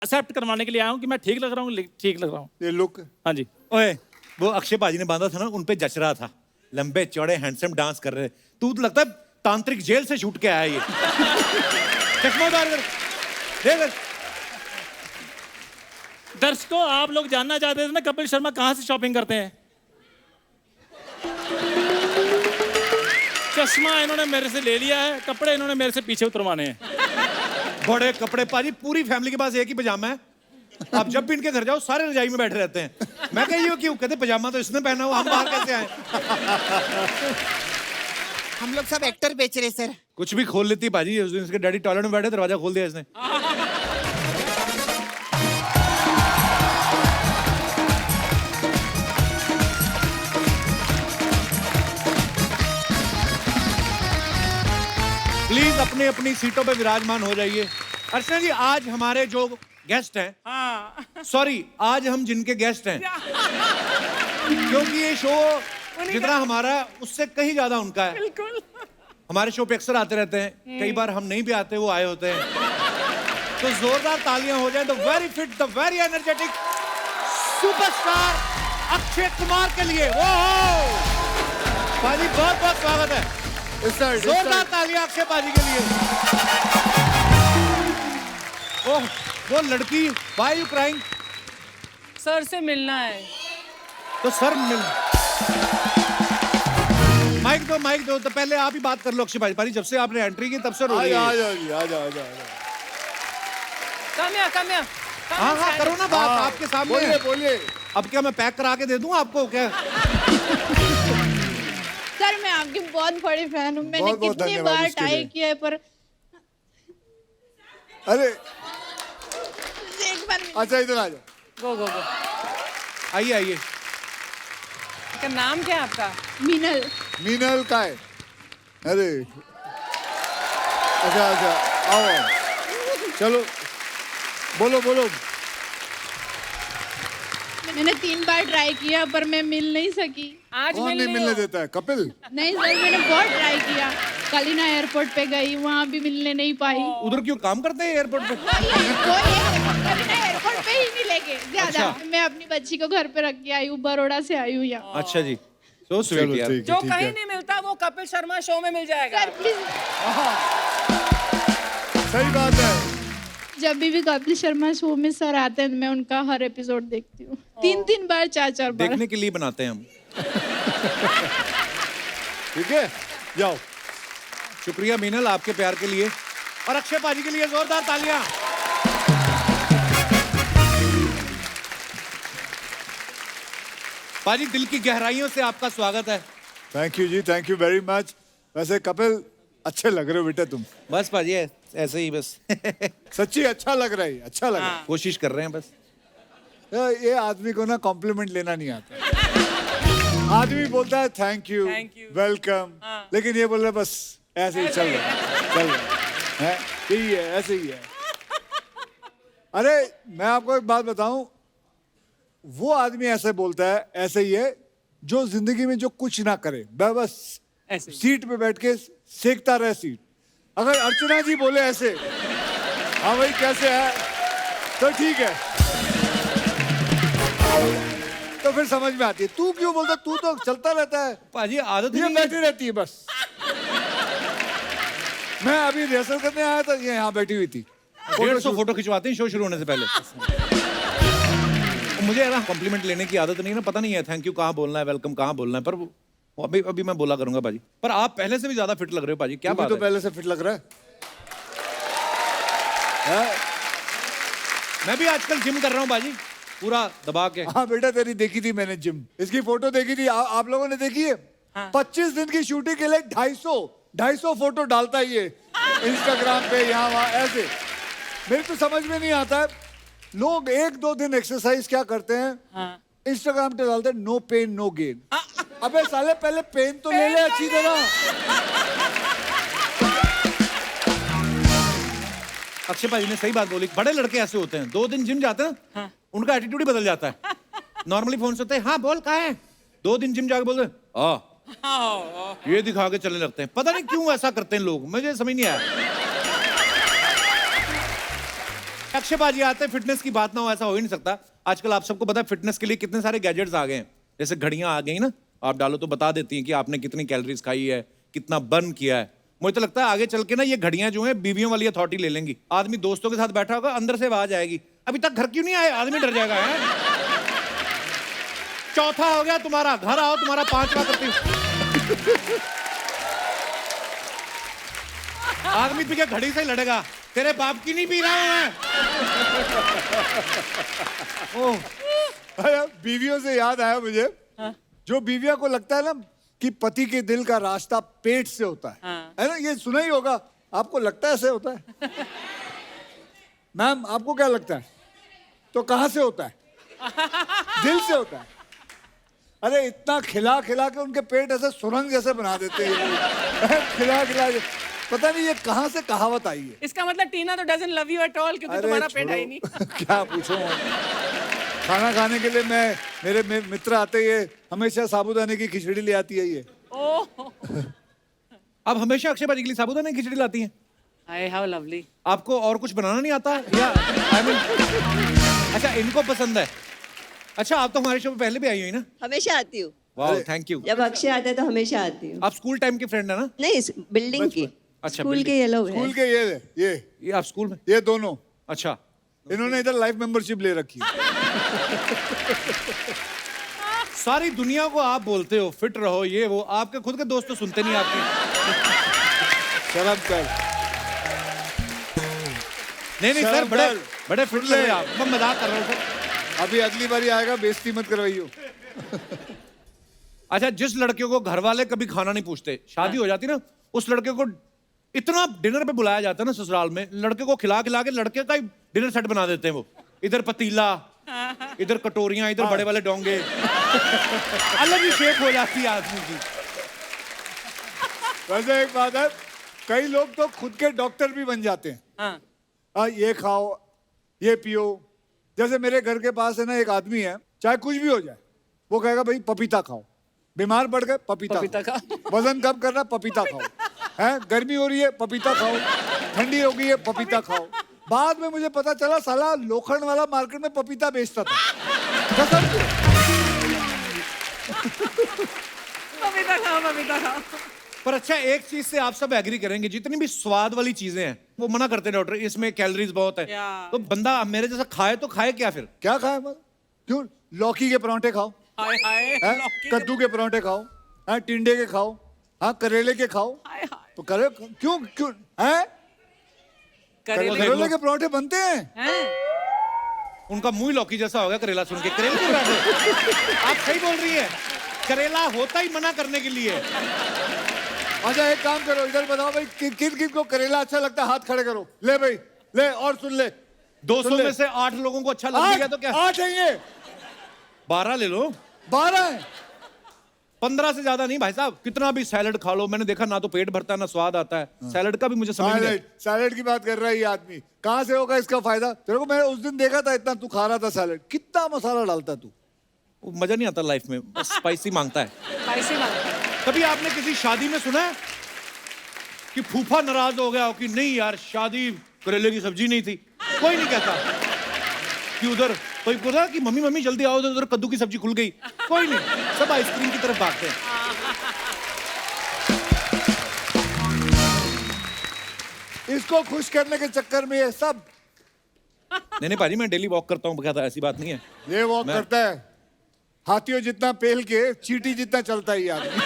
Accept करवाने के लिए आया हूँ कि मैं ठीक लग रहा हूँ, ठीक लग रहा हूँ। ये लुक। हाँ जी। ओए वो अक्षय बाजी ने बांधा था ना, उन पे जच रहा था, लंबे चौड़े हैंडसम डांस कर रहे। तू तो लगता है तांत्रिक जेल से छूट के आया ये। चश्मा उतार कर देख। दर्शकों, आप लोग जानना चाहते थे ना कपिल शर्मा कहाँ से शॉपिंग करते हैं? चश्मा इन्होंने मेरे से ले लिया है, कपड़े इन्होंने मेरे से पीछे उतरवाने हैं। बड़े कपड़े पाजी, पूरी फैमिली के पास एक ही पजामा है। आप जब भी इनके घर जाओ सारे रजाई में बैठे रहते हैं। मैं कह ये क्यों? कहते पजामा तो इसने पहना हुआ, हम बाहर कैसे आए? हम लोग सब एक्टर बेच रहे सर। कुछ भी खोल लेती पाजी। उस दिन इसके डैडी टॉयलेट में बैठे, दरवाजा खोल दिया इसने। प्लीज अपनी अपनी सीटों पे विराजमान हो जाइए। अर्चना जी, आज हमारे जो गेस्ट हैं, हाँ। सॉरी आज हम जिनके गेस्ट हैं, क्योंकि ये शो जितना हमारा है उससे कहीं ज्यादा उनका है। बिल्कुल। हमारे शो पे अक्सर आते रहते हैं, कई बार हम नहीं भी आते, वो आए होते हैं। तो जोरदार तालियां हो जाए the very fit, the very energetic superstar Akshay Kumar के लिए। वो पाजी बहुत बहुत स्वागत है। जोरदार तालियां अक्षय पाजी के लिए। ओह वो लड़की, व्हाई यू क्राइंग? सर से मिलना है। तो सर मिल माइक दो तो पहले आप ही बात कर लो अक्षय पाजी। जब से आपने एंट्री की तब से रो रही है। आ जाओ। कम या। हाँ करो ना बात, आपके सामने। बोलिए। अब क्या मैं पैक करा के दे दूं आपको क्या? सर मैं आपकी बहुत बड़ी फैन हूँ। मैंने बहुत-बहुत कितनी धन्यवाद बार इसके ट्राई लिए। किया है पर अरे एक बार अच्छा, इधर आ जाओ। गो। आइए। का नाम क्या है आपका? मीनल का है। अरे अच्छा आओ। चलो बोलो। मैंने 3 बार ट्राई किया पर मैं मिल नहीं सकी। आज कौन नहीं मिलने देता है? कपिल। नहीं सर, मैंने बहुत ट्राई किया। कलिना एयरपोर्ट पे गई, वहाँ भी मिलने नहीं पाई। उधर क्यों काम करते हैं एयरपोर्ट पे? कलिना एयरपोर्ट पे ही मिलेंगे ज्यादा। अच्छा। मैं अपनी बच्ची को घर पे रख के आई हूँ, बड़ौदा से आई हूँ यहाँ। अच्छा जी, सो स्वीट चलो यार। ठीक जो है, कहीं नहीं मिलता वो कपिल शर्मा शो में मिल जाएगा। सर प्लीज, सही बात है। जब भी कपिल शर्मा शो में सर आते हैं मैं उनका हर एपिसोड देखती हूँ। 3 बार 4 बार। देखने के लिए बनाते हैं हम। ठीक है, जाओ। शुक्रिया मीनल आपके प्यार के लिए, और अक्षय पाजी के लिए जोरदार तालियां। पाजी दिल की गहराइयों से आपका स्वागत है। Thank you ji, thank you very much. वैसे कपिल अच्छे लग रहे हो बेटा तुम। बस पाजी ऐसे ही बस। सच्ची अच्छा लग रहा है, अच्छा लग रहा है। कोशिश कर रहे हैं बस। ये आदमी को ना कॉम्प्लीमेंट लेना नहीं आता। आदमी बोलता है थैंक यू, वेलकम, लेकिन ये बोल रहा है बस ऐसे ही चल रहा है। यही है, ऐसे ही है। अरे मैं आपको एक बात बताऊं, वो आदमी ऐसे बोलता है, ऐसे ही है जो जिंदगी में जो कुछ ना करे, बस ऐसे। सीट पे बैठ के सेकता रहे सीट। अगर अर्चना जी बोले ऐसे, हाँ भाई कैसे है, तो ठीक है, तो फिर समझ में आती है। तू क्यों बोलता? तू तो चलता रहता है। पाजी आदत ये नहीं बैठी है। रहती है बस। मैं अभी रिहर्सल करने आया था, ये यहाँ बैठी हुई थी। 150 फोटो खिंचवाते हैं शो शुरू होने से पहले। मुझे ना कॉम्प्लीमेंट लेने की आदत नहीं है ना, पता नहीं है थैंक यू कहाँ बोलना है, वेलकम कहाँ बोलना है, पर वो अभी मैं बोला करूंगा पाजी। पर आप पहले से भी ज्यादा फिट लग रहे हो पाजी, क्या बात तो है? पहले से फिट लग रहा है। मैं भी आजकल जिम कर रहा हूँ बाजी, पूरा दबा के। हाँ बेटा, तेरी देखी थी मैंने जिम, इसकी फोटो देखी थी। आप लोगों ने देखी है? 25 दिन की शूटिंग के लिए 250 फोटो डालता है ये इंस्टाग्राम पे, यहाँ वहाँ ऐसे। मेरे तो समझ में नहीं आता है, लोग 1-2 दिन एक्सरसाइज क्या करते हैं, इंस्टाग्राम पे डालते हैं नो पेन नो गेन। अबे साले पहले पेन तो ले ले अच्छी तरह। अक्षय भाई ने सही बात बोली, बड़े लड़के ऐसे होते हैं, 2 दिन जिम जाते हैं उनका एटीट्यूड ही बदल जाता है। नॉर्मली फोन से होते हैं, हाँ बोल कहाँ है, 2 दिन जिम जाके बोलते हैं ये दिखा के चलने लगते हैं। पता नहीं क्यों ऐसा करते हैं लोग, मुझे समझ नहीं आया। अक्षय बाजी आते हैं, फिटनेस की बात ना हो ऐसा हो ही नहीं सकता। आजकल आप सबको पता है फिटनेस के लिए कितने सारे गैजेट्स आ गए हैं, जैसे घड़ियां आ गई ना, आप डालो तो बता देती हैं कि आपने कितनी कैलोरीज खाई है, कितना बर्न किया है। मुझे तो लगता है आगे चल के ना ये घड़ियां जो है बीवियों वाली अथॉरिटी ले लेंगी। आदमी दोस्तों के साथ बैठा होगा, अंदर से आवाज आएगी, अभी तक घर क्यों नहीं आए, आदमी डर जाएगा है? चौथा हो गया तुम्हारा, घर आओ तुम्हारा पांचवा करती हूँ। आदमी पीछे घड़ी से लड़ेगा, तेरे बाप की नहीं पी रहा हूं मैं। ओह, अरे बीवियों से याद आया मुझे, जो बीवियों को लगता है ना कि पति के दिल का रास्ता पेट से होता है ना, ये सुना ही होगा, आपको लगता है ऐसे होता है? मैम आपको क्या लगता है? तो कहां से होता है? दिल से होता है। अरे इतना खिला खिला के उनके पेट ऐसे सुरंग जैसे बना देते हैं खिला खिला के। पता नहीं ये कहां से कहावत आई है। इसका मतलब टीना तो doesn't love you at all, क्योंकि तुम्हारा पेट है ही नहीं। क्या पूछूं, खाना खाने के लिए मेरे मित्र आते ही हमेशा साबूदाने की खिचड़ी ले आती है ये। ओह, अब हमेशा अक्षय बाजी के लिए साबूदाने की खिचड़ी लाती हैं। Hi how lovely. आपको और कुछ बनाना नहीं आता या आई मीन अच्छा इनको पसंद है। अच्छा आप तो हमारे शो में पहले भी आई हुई ना? हमेशा आती हूँ। वाह थैंक यू। जब अक्षय आता है तो हमेशा आती हूँ। आप स्कूल टाइम के फ्रेंड है ना? नहीं, बिल्डिंग की। अच्छा, स्कूल building। के ये लोग हैं। स्कूल के ये आप स्कूल में? ये दोनों, अच्छा इन्होंने इधर लाइफ मेंबरशिप ले रखी है। सारी दुनिया को आप बोलते हो फिट रहो ये वो, आपके खुद के दोस्त तो सुनते नहीं आपकी। शर्म कर। नहीं नहीं सर, शर्म बड़े कर। बड़े फिट लग रहे हैं आप। मैं मजाक कर रहा हूँ सर। अभी अगली बारी आएगा, बेइज्जती मत करवाइयो। अच्छा जिस लड़के को घर वाले कभी खाना नहीं पूछते, शादी हो जाती ना, उस लड़के को इतना डिनर पे बुलाया जाता है ना ससुराल में, लड़के को खिला खिला के लड़के का ही डिनर सेट बना देते हैं वो। इधर पतीला, इधर कटोरियां, इधर बड़े वाले डोंगे। अलग ही शेप हो जाती है आदमी की। वैसे एक बात है, कई लोग तो खुद के डॉक्टर भी बन जाते हैं। ये खाओ, ये पियो। जैसे मेरे घर के पास है ना एक आदमी है, चाहे कुछ भी हो जाए वो कहेगा भाई पपीता खाओ, बीमार पड़ गए पपीता खाओ, वजन कम करना पपीता खाओ, है गर्मी हो रही है पपीता खाओ, ठंडी हो गई है पपीता खाओ। बाद में मुझे पता चला साला लोखंड वाला मार्केट में पपीता बेचता था। कसम से। पपीता खाओ, पपीता खाओ। पर अच्छा एक चीज से आप सब एग्री करेंगे, जितनी भी स्वाद वाली चीजें हैं वो मना करते हैं डॉक्टर, इसमें कैलोरीज बहुत है। तो बंदा मेरे जैसा खाए तो खाए क्या फिर? क्या खाए क्यों? लौकी के परांठे खाओ, हाय हाय, हैं? लौकी के- कद्दू के परांठे खाओ, हैं? टिंडे के खाओ, हाँ करेले के खाओ। हाय हाय। तो करे क्यों क्यों हैं? करेले करेले के परांठे बनते हैं। हैं? उनका मुंह ही लौकी जैसा हो गया करेला सुन के। करेले के पराठे? आप सही बोल रही है, करेला होता ही मना करने के लिए। अच्छा एक काम करो, इधर बताओ भाई किन किन को करेला अच्छा लगता है, हाथ खड़े करो। ले भाई ले, और सुन ले, 200 में से 8 लोगों को अच्छा लग गया तो क्या? 8 है ये, 12 ले लो। 12 है। 15 से ज्यादा नहीं भाई साहब। कितना भी सैलड खा लो, मैंने देखा ना तो पेट भरता है ना स्वाद आता है। सैलड का भी मुझे समझ नहीं सैलेड, सैलेड की बात कर रहा है ये आदमी, कहाँ से होगा इसका फायदा? तेरे को मैंने उस दिन देखा था, इतना तू खा रहा था सैलेड, कितना मसाला डालता तू। वो मजा नहीं आता लाइफ में, बस स्पाइसी मांगता है। स्पाइसी मांगता है। कभी आपने किसी शादी में सुना है कि फूफा नाराज हो गया हो कि नहीं यार शादी करेले की सब्जी नहीं थी? कोई नहीं कहता कि उधर कोई बोला कि मम्मी मम्मी जल्दी आओ, उधर कद्दू की सब्जी खुल गई। कोई नहीं, सब आइसक्रीम की तरफ भागते हैं। इसको खुश करने के चक्कर में ये सब। नहीं नहीं भाजी, मैं डेली वॉक करता हूँ, कहता ऐसी बात नहीं है। ये वॉक करता है, हाथियों जितना पेल के चींटी जितना चलता है ये आदमी।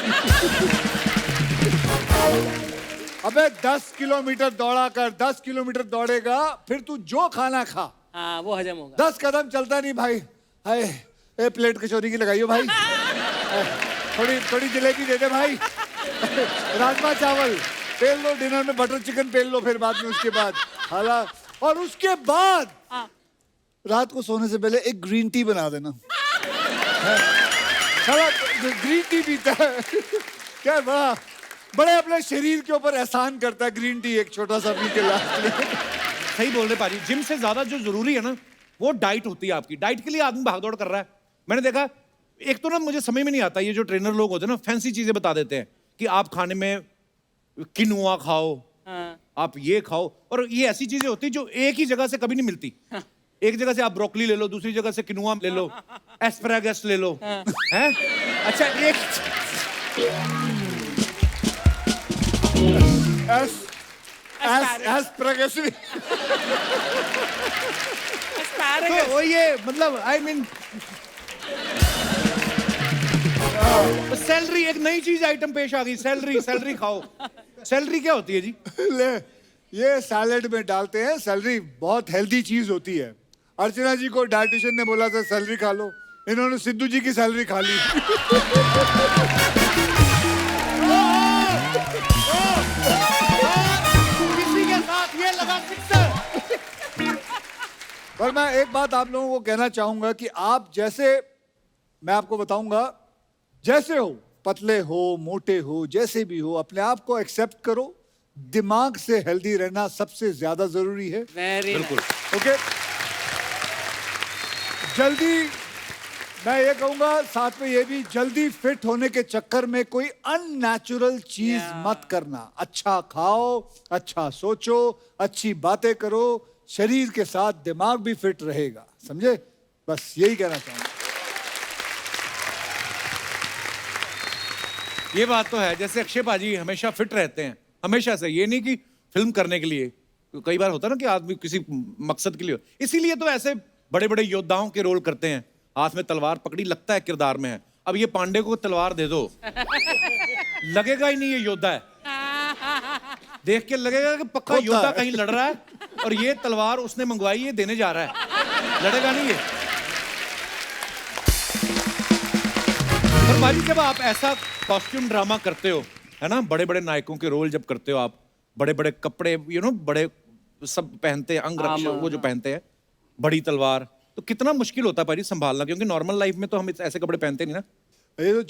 अबे 10 किलोमीटर दौड़ा कर, 10 किलोमीटर दौड़ेगा, फिर तू जो खाना खा, हाँ वो हजम होगा। 10 कदम चलता नहीं भाई। हाय, ए प्लेट कचौरी की लगाइयो भाई, थोड़ी थोड़ी जलेबी दे दे भाई, राजमा चावल पेल लो, डिनर में बटर चिकन पेल लो, फिर बाद में उसके बाद हाला, और उसके बाद रात को सोने से पहले एक ग्रीन टी बना देना। साला ग्रीन टी पीता है क्या? बड़े अपने शरीर के ऊपर एहसान करता है ग्रीन टी एक छोटा सा पी के लास्ट में। सही बोल रहे पाजी, जिम से ज्यादा जो जरूरी है ना वो डाइट होती है आपकी। डाइट के लिए आदमी भागदौड़ कर रहा है। मैंने देखा, एक तो ना मुझे समझ में नहीं आता, ये जो ट्रेनर लोग होते हैं ना फैंसी चीजें बता देते हैं कि आप खाने में किनुआ खाओ, आप ये खाओ, और ये ऐसी चीजें होती जो एक ही जगह से कभी नहीं मिलती। एक जगह से आप ब्रोकली ले लो, दूसरी जगह से किनुआ ले लो, एस्पैरागस ले लो, हैं? अच्छा एक एस्पैरागस तो वो ये मतलब आई मीन सैलरी, एक नई चीज आइटम पेश आ गई, सैलरी। सैलरी खाओ। सैलरी क्या होती है जी? ले, ये सैलेड में डालते हैं। सैलरी बहुत हेल्दी चीज होती है। अर्चना जी को डाइटिशियन ने बोला था सैलरी खा लो, इन्होंने सिद्धू जी की सैलरी खा ली। किसी के साथ ये लगा सिक्सर। पर मैं एक बात आप लोगों को कहना चाहूंगा कि आप जैसे, मैं आपको बताऊंगा, जैसे हो, पतले हो, मोटे हो, जैसे भी हो, अपने आप को एक्सेप्ट करो। दिमाग से हेल्दी रहना सबसे ज्यादा जरूरी है। बिल्कुल। ओके, जल्दी, मैं ये कहूंगा साथ में ये भी, जल्दी फिट होने के चक्कर में कोई अननेचुरल चीज मत करना। अच्छा खाओ, अच्छा सोचो, अच्छी बातें करो, शरीर के साथ दिमाग भी फिट रहेगा। समझे? बस यही कहना चाहूंगा। ये बात तो है, जैसे अक्षय पाजी हमेशा फिट रहते हैं, हमेशा से। ये नहीं कि फिल्म करने के लिए, कई बार होता है ना कि आदमी किसी मकसद के लिए, इसीलिए तो ऐसे बड़े बड़े योद्धाओं के रोल करते हैं। हाथ में तलवार पकड़ी, लगता है किरदार में है। अब ये पांडे को तलवार दे दो, लगेगा ही नहीं ये योद्धा है। देख के लगेगा कि पक्का योद्धा कहीं लड़ रहा है, और ये तलवार उसने मंगवाई, ये देने जा रहा है, लड़ेगा नहीं ये। पर भाई जब आप ऐसा कॉस्ट्यूम ड्रामा करते हो, है ना, बड़े बड़े नायकों के रोल जब करते हो आप, बड़े बड़े कपड़े, बड़े सब पहनते हैं, अंग रक्षक वो जो पहनते हैं, बड़ी तलवार, तो कितना मुश्किल होता है भाई संभालना, क्योंकि नॉर्मल लाइफ में तो हम ऐसे कपड़े पहनते नहीं ना। ये तो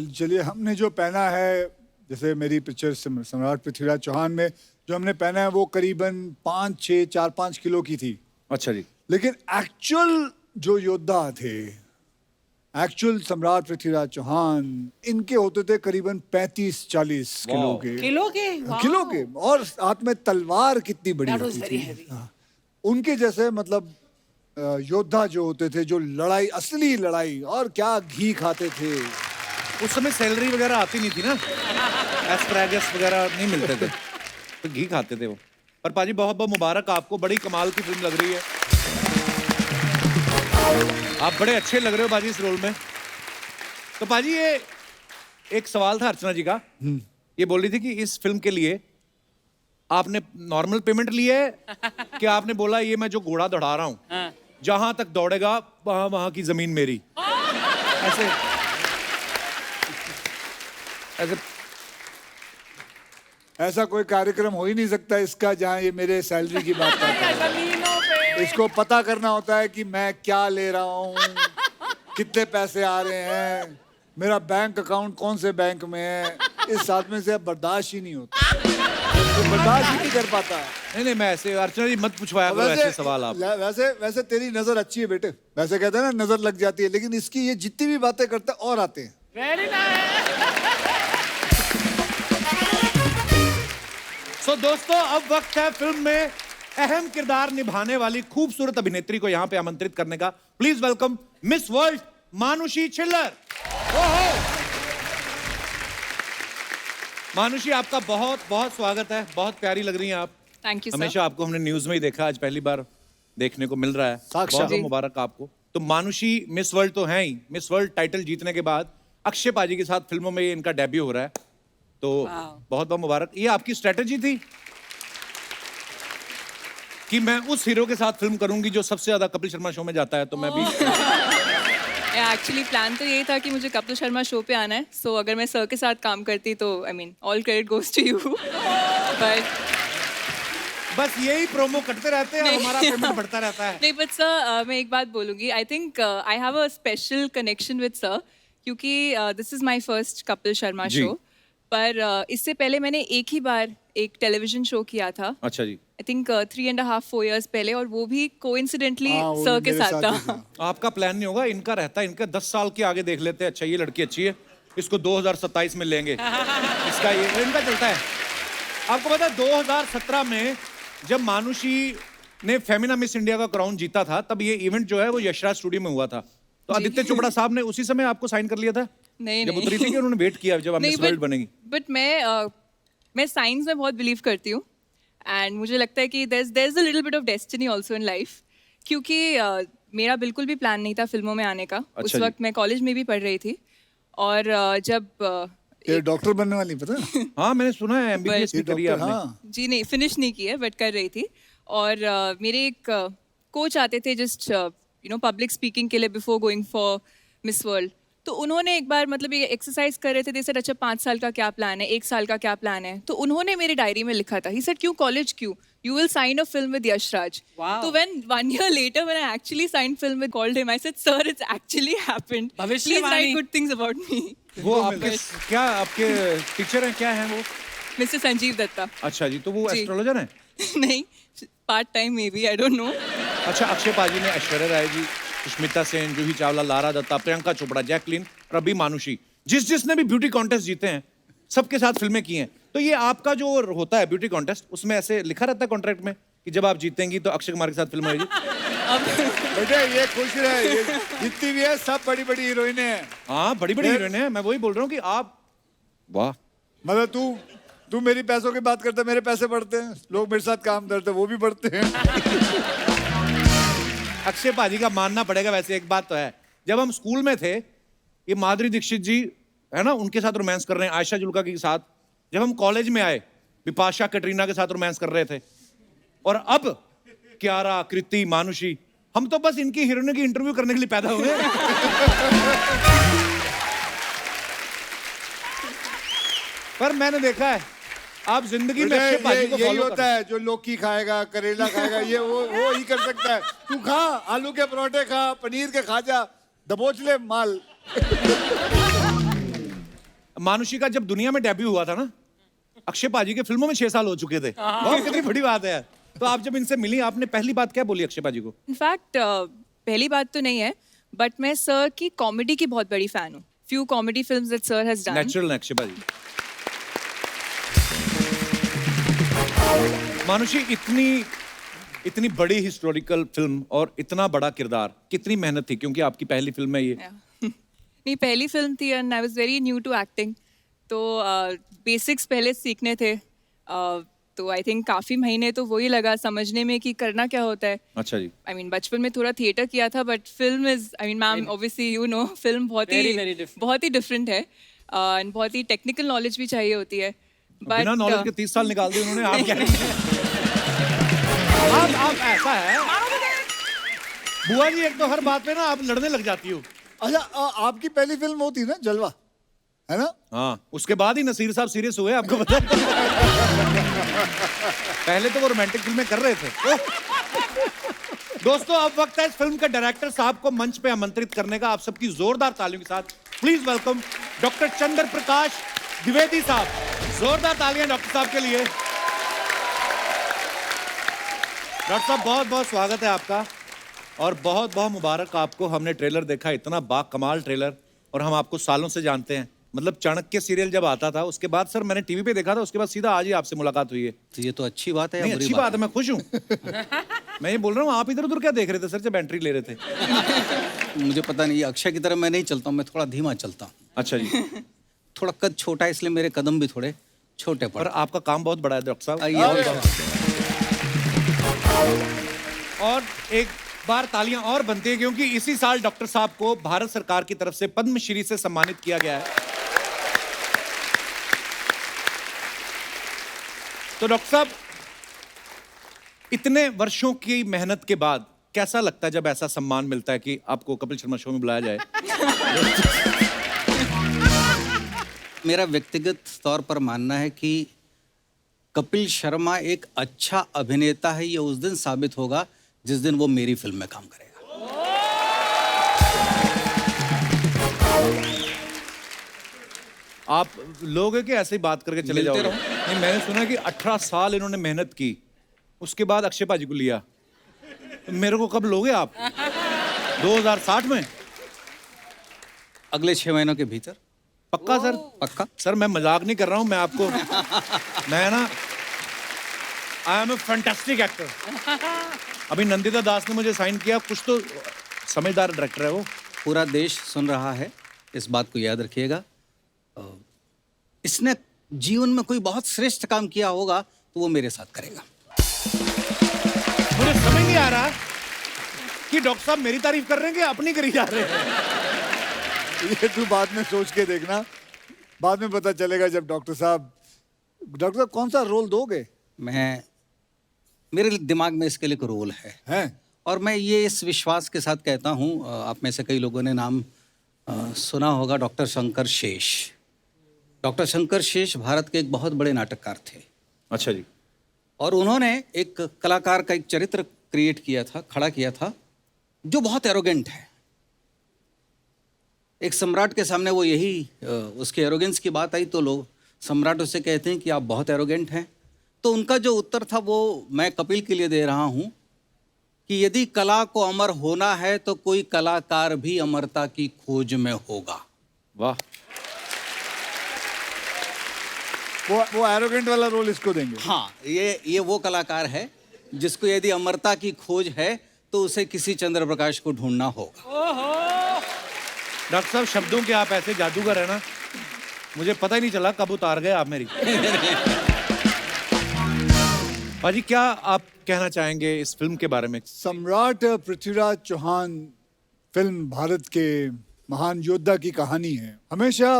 चलिए हमने जो पहना है, जैसे मेरी पिक्चर सम्राट पृथ्वीराज चौहान में जो हमने पहना है वो करीबन 4-5 किलो की थी। अच्छा जी। लेकिन एक्चुअल जो योद्धा थे, एक्चुअल सम्राट पृथ्वीराज चौहान, इनके होते थे करीबन 35-40 किलो के। किलो के, और हाथ में तलवार कितनी बड़ी होती थी। हाँ। उनके जैसे मतलब योद्धा जो होते थे, जो लड़ाई, असली लड़ाई, और क्या घी खाते थे। उस समय सैलरी वगैरह आती नहीं थी ना, एस्पैरागस वगैरह नहीं मिलते थे, तो घी खाते थे वो। पर पाजी बहुत बहुत मुबारक आपको, बड़ी कमाल की फिल्म लग रही है। आप बड़े अच्छे लग रहे हो बाजी इस रोल में। तो पाजी ये एक सवाल था अर्चना जी का, ये बोल रही थी कि इस फिल्म के लिए आपने नॉर्मल पेमेंट ली है कि आपने बोला ये मैं जो घोड़ा दौड़ा रहा हूं, जहां तक दौड़ेगा वहां की जमीन मेरी, ऐसे ऐसे ऐसा कोई कार्यक्रम हो ही नहीं सकता इसका जहां ये मेरे सैलरी की बात करता है। इसको पता करना होता है कि मैं क्या ले रहा हूँ, कितने पैसे आ रहे हैं, मेरा बैंक अकाउंट कौन से बैंक में है। इस आदमी से बर्दाश्त ही नहीं होता, तो बर्दाश्त ही नहीं कर पाता। नहीं मैं ऐसे, अर्चना जी मत पूछवाया करो ऐसे सवाल आप। वैसे तेरी नजर अच्छी है बेटे, वैसे कहते हैं ना नजर लग जाती है, लेकिन इसकी ये जितनी भी बातें करता है और आते हैं। तो दोस्तों अब वक्त है फिल्म में अहम किरदार निभाने वाली खूबसूरत अभिनेत्री को यहां पे आमंत्रित करने का। Please welcome miss world Manushi Chhillar. मानुषी आपका बहुत बहुत स्वागत है, बहुत प्यारी लग रही हैं आप। थैंक यू हमेशा आपको हमने न्यूज में ही देखा, आज पहली बार देखने को मिल रहा है। बहुत बहुत मुबारक आपको। तो मानुषी मिस वर्ल्ड तो है ही, मिस वर्ल्ड टाइटल जीतने के बाद अक्षय पाजी के साथ फिल्मों में इनका डेब्यू हो रहा है, तो बहुत बहुत मुबारक। ये आपकी स्ट्रेटेजी थी कि मैं उस हीरो के साथ फिल्म करूंगी जो सबसे ज्यादा कपिल शर्मा शो में जाता है, तो मैं भी एक्चुअली प्लान तो ये था कि मुझे कपिल शर्मा शो पे आना है, सो अगर मैं सर के साथ काम करती तो I mean all credit goes to you. But बस यही प्रोमो करते रहते हैं, हमारा पेमेंट बढ़ता रहता है। नहीं बट सर मैं एक बात बोलूंगी, I think I have a special connection with sir, क्योंकि this is my first Kapil Sharma show. पर इससे पहले मैंने एक ही बार एक टेलीविजन शो किया था। अच्छा जी। आई थिंक 3.5-4 years पहले, और वो भी कोइंसिडेंटली सर के साथ था। आपका प्लान नहीं होगा, इनका रहता है, इनका 10 साल के आगे देख लेते हैं। अच्छा ये लड़की अच्छी है, इसको 2027 में लेंगे, इसका ये इनका चलता है। आपको पता है 2017 में जब मानुषी ने फेमिना मिस इंडिया का क्राउन जीता था, तब ये इवेंट जो है वो यशराज स्टूडियो में हुआ था। तो आदित्य चोपड़ा साहब ने उसी समय आपको साइन कर लिया था? नहीं जब नहीं उतरी थी कि उन्होंने वेट किया जब आप मिस वर्ल्ड बनेगी? बट मैं साइंस में बहुत बिलीव करती हूँ एंड मुझे लगता है कि there is a little bit of destiny also in life, क्योंकि मेरा बिल्कुल भी प्लान नहीं था फिल्मों में आने का। उस वक्त मैं कॉलेज में भी पढ़ रही थी और जब ये डॉक्टर बनने वाली पता है? हाँ मैंने सुना है एमबीबीएस की करी आपने। हाँ। जी नहीं, फिनिश नहीं की है बट कर रही थी। और मेरे एक कोच आते थे जस्ट पब्लिक स्पीकिंग के लिए before going for miss world. तो उन्होंने एक बार मतलब ये एक्सरसाइज कर रहे थे, जैसे अच्छा 5 साल का क्या प्लान है, 1 साल का क्या प्लान है, तो उन्होंने मेरी डायरी में लिखा था, ही सेड क्यों कॉलेज क्यों, you will sign a film with Yash Raj. तो when 1 year later when I actually signed film with called him, I said sir it's actually happened, please write good things about me। वो आपके क्या आपके teacher हैं, क्या हैं वो? मिस्टर संजीव दत्ता। अच्छा जी, तो वो जी। एस्ट्रोलॉजर हैं? नहीं, part time may be, I don't know. अच्छा, अक्षय पाजी ने ऐश्वर्या राय जी, सुष्मिता सेन, जूही चावला, लारा दत्ता, प्रियंका चोपड़ा, जैकलीन और अभी मानुषी, जिसने भी ब्यूटी कॉन्टेस्ट जीते हैं सबके साथ फिल्में की हैं। तो ये आपका जो होता है ब्यूटी कॉन्टेस्ट, उसमें ऐसे लिखा रहता है कॉन्ट्रैक्ट में कि जब आप जीतेंगी तो अक्षय कुमार के साथ फिल्म होगी? बेटे ये खुश रहे, ये जितनी भी है सब बड़ी बड़ी हीरोइनें हैं। हाँ बड़ी बड़ी हीरोइन है, मैं वही बोल रहा हूँ कि आप वाह। मतलब तू मेरी पैसों की बात करता है, मेरे पैसे बढ़ते हैं, लोग मेरे साथ काम करते हैं वो भी बढ़ते हैं। अक्षय पाजी का मानना पड़ेगा। वैसे एक बात तो है, जब हम स्कूल में थे ये माधुरी दीक्षित जी है ना, उनके साथ रोमांस कर रहे हैं, आयशा जुल्का के साथ। जब हम कॉलेज में आए बिपाशा कटरीना के साथ रोमांस कर रहे थे, और अब कियारा, कृति, मानुषी, हम तो बस इनकी हीरोइनों की इंटरव्यू करने के लिए पैदा हुए। पर मैंने देखा है आप जिंदगी में अक्षय पाजी को यही फॉलो होता है, जो लौकी खाएगा, करेला खाएगा, ये वो ही कर सकता है। तू खा, आलू के परोठे खा, पनीर के खा जा, दबोच ले माल। मानुषी का जब दुनिया में डेब्यू हुआ था ना, अक्षय पाजी के फिल्मों में 6 साल हो चुके थे। बहुत कितनी बड़ी बात है। तो आप जब इनसे मिली, आपने पहली बात क्या बोली अक्षय पाजी को? इनफैक्ट पहली बात तो नहीं है, बट मैं सर की कॉमेडी की बहुत बड़ी फैन हूँ। Few comedy films that sir has done. Natural Akshay पाजी। मानुषी, इतनी बड़ी हिस्टोरिकल फिल्म और इतना बड़ा किरदार, कितनी मेहनत थी? क्योंकि आपकी पहली फिल्म है ये। नहीं, पहली फिल्म थी and I was very new to acting, तो बेसिक्स पहले सीखने थे। तो आई थिंक काफी महीने तो वही लगा समझने में कि करना क्या होता है। अच्छा जी। आई मीन बचपन में थोड़ा थिएटर किया था, but film is, I mean ma'am obviously you know, film बहुत ही डिफरेंट है एंड बहुत ही टेक्निकल नॉलेज भी चाहिए होती है। बिना नॉलेज के 30 साल निकाल दिए उन्होंने। आप क्या आप ऐसा है बुआ जी, एक तो हर बात पे ना आप लड़ने लग जाती हो। अच्छा, आपकी पहली फिल्म होती ना जलवा, है ना? हाँ, उसके बाद ही नसीर साहब सीरियस हुए, आपको पता है? पहले तो वो रोमांटिक फिल्में कर रहे थे। दोस्तों, अब वक्त है इस फिल्म के डायरेक्टर साहब को मंच पे आमंत्रित करने का। आप सबकी जोरदार तालियों के साथ प्लीज वेलकम डॉक्टर चंद्र प्रकाश द्विवेदी साहब। जोरदार तालियां डॉक्टर साहब के लिए। डॉक्टर साहब, बहुत बहुत स्वागत है आपका और बहुत बहुत मुबारक आपको। हमने ट्रेलर देखा, इतना बाकमाल ट्रेलर, और हम आपको सालों से जानते हैं। मतलब चाणक्य सीरियल जब आता था उसके बाद सर मैंने टीवी पे देखा था, उसके बाद सीधा आज ही आपसे मुलाकात हुई है। तो ये तो अच्छी बात है। नहीं, अच्छी बात है, मैं खुश हूँ। मैं ये बोल रहा हूँ, आप इधर उधर क्या देख रहे थे सर जब एंट्री ले रहे थे? मुझे पता नहीं, अक्षय की तरह मैं नहीं चलता हूँ, मैं थोड़ा धीमा चलता हूँ। अच्छा जी। थोड़ा कद छोटा है इसलिए मेरे कदम भी थोड़े छोटे पर पड़े। आपका काम बहुत बड़ा है डॉक्टर साहब। और एक बार तालियां और बनती है क्योंकि इसी साल डॉक्टर साहब को भारत सरकार की तरफ से पद्मश्री से सम्मानित किया गया है। तो डॉक्टर साहब, इतने वर्षों की मेहनत के बाद कैसा लगता है जब ऐसा सम्मान मिलता है कि आपको कपिल शर्मा शो में बुलाया जाए? मेरा व्यक्तिगत तौर पर मानना है कि कपिल शर्मा एक अच्छा अभिनेता है, ये उस दिन साबित होगा जिस दिन वो मेरी फिल्म में काम करेगा। आप लोग हैं कि ऐसे ही बात करके चले जाओगे? नहीं, मैंने सुना कि 18 साल इन्होंने मेहनत की, उसके बाद अक्षय पाजी को लिया। तो मेरे को कब लोगे आप? 2060 में? अगले 6 महीनों के भीतर। पक्का सर? पक्का सर, मैं मजाक नहीं कर रहा हूँ, मैं आपको मैं ना I am a fantastic actor. अभी नंदिता दास ने मुझे साइन किया, कुछ तो समझदार डायरेक्टर है वो। पूरा देश सुन रहा है, इस बात को याद रखिएगा। इसने जीवन में कोई बहुत श्रेष्ठ काम किया होगा तो वो मेरे साथ करेगा। मुझे समझ नहीं आ रहा कि डॉक्टर साहब मेरी तारीफ कर रहे हैं कि अपनी करी जा रहे हैं। ये तू बाद में सोच के देखना, बाद में पता चलेगा जब डॉक्टर साहब कौन सा रोल दोगे? मेरे दिमाग में इसके लिए कोई रोल है और मैं ये इस विश्वास के साथ कहता हूँ, आप में से कई लोगों ने नाम सुना होगा डॉक्टर शंकर शेष। डॉक्टर शंकर शेष भारत के एक बहुत बड़े नाटककार थे। अच्छा जी। और उन्होंने एक कलाकार का एक चरित्र क्रिएट किया था, खड़ा किया था, जो बहुत एरोगेंट है। एक सम्राट के सामने वो यही उसके एरोगेंस की बात आई तो लोग सम्राट उससे कहते हैं कि आप बहुत एरोगेंट हैं। तो उनका जो उत्तर था वो मैं कपिल के लिए दे रहा हूँ कि यदि कला को अमर होना है तो कोई कलाकार भी अमरता की खोज में होगा। वाह। वो एरोगेंट वाला रोल इसको देंगे। हाँ, ये वो कलाकार है जिसको यदि अमरता की खोज है तो उसे किसी चंद्र प्रकाश को ढूंढना होगा। डॉक्टर साहब शब्दों के आप ऐसे जादूगर है ना, मुझे पता ही नहीं चला कब उतार गए आप मेरी। बाजी क्या आप कहना चाहेंगे इस फिल्म के बारे में? सम्राट पृथ्वीराज चौहान फिल्म भारत के महान योद्धा की कहानी है। हमेशा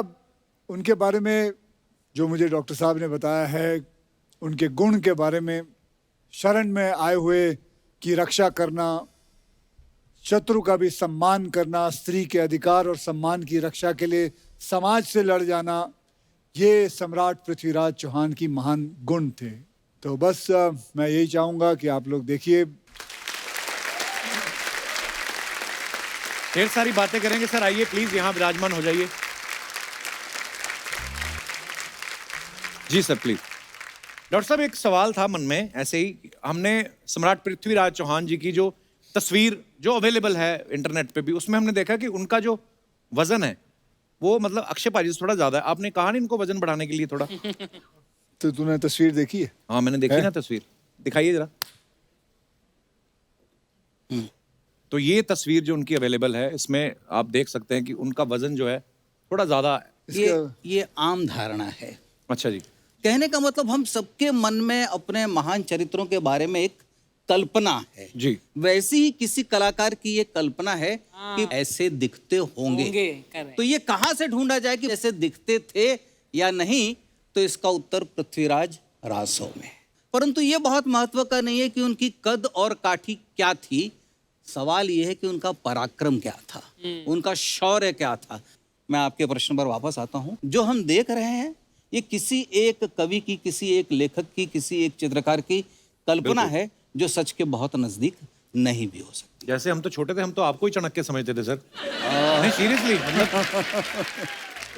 उनके बारे में जो मुझे डॉक्टर साहब ने बताया है, उनके गुण के बारे में, शरण में आए हुए की रक्षा करना, शत्रु का भी सम्मान करना, स्त्री के अधिकार और सम्मान की रक्षा के लिए समाज से लड़ जाना, ये सम्राट पृथ्वीराज चौहान की महान गुण थे। तो बस मैं यही चाहूंगा कि आप लोग देखिए। ढेर सारी बातें करेंगे सर, आइए प्लीज यहाँ विराजमान हो जाइए। जी सर प्लीज। डॉक्टर साहब एक सवाल था मन में ऐसे ही, हमने सम्राट पृथ्वीराज चौहान जी की जो तस्वीर जो अवेलेबल है इंटरनेट पे भी, उसमें हमने देखा कि उनका जो वजन है वो मतलब अक्षय पाजी से थोड़ा ज्यादा है। आपने कहा नहीं इनको वजन बढ़ाने के लिए थोड़ा? तो तूने तस्वीर देखी है? हाँ मैंने देखी ना तस्वीर, दिखाइए जरा। तो ये तस्वीर जो उनकी अवेलेबल है, इसमें आप देख सकते हैं कि उनका वजन जो है थोड़ा ज्यादा है। ये आम धारणा है। अच्छा जी। कहने का मतलब हम सबके मन में अपने महान चरित्रों के बारे में एक कल्पना है जी। वैसी ही किसी कलाकार की ये कल्पना है कि ऐसे दिखते होंगे। तो ये कहाँ से ढूंढा जाए कि ऐसे दिखते थे या नहीं? तो इसका उत्तर पृथ्वीराज रासो में। परंतु ये बहुत महत्व का नहीं है कि उनकी कद और काठी क्या थी, सवाल ये है कि उनका पराक्रम क्या था, उनका शौर्य क्या था। मैं आपके प्रश्न पर वापस आता हूँ। जो हम देख रहे हैं ये किसी एक कवि की, किसी एक लेखक की, किसी एक चित्रकार की कल्पना है जो सच के बहुत नजदीक नहीं भी हो सकती। जैसे हम तो छोटे थे, हम तो आपको ही चाणक्य समझते थे सर। नहीं सीरियसली।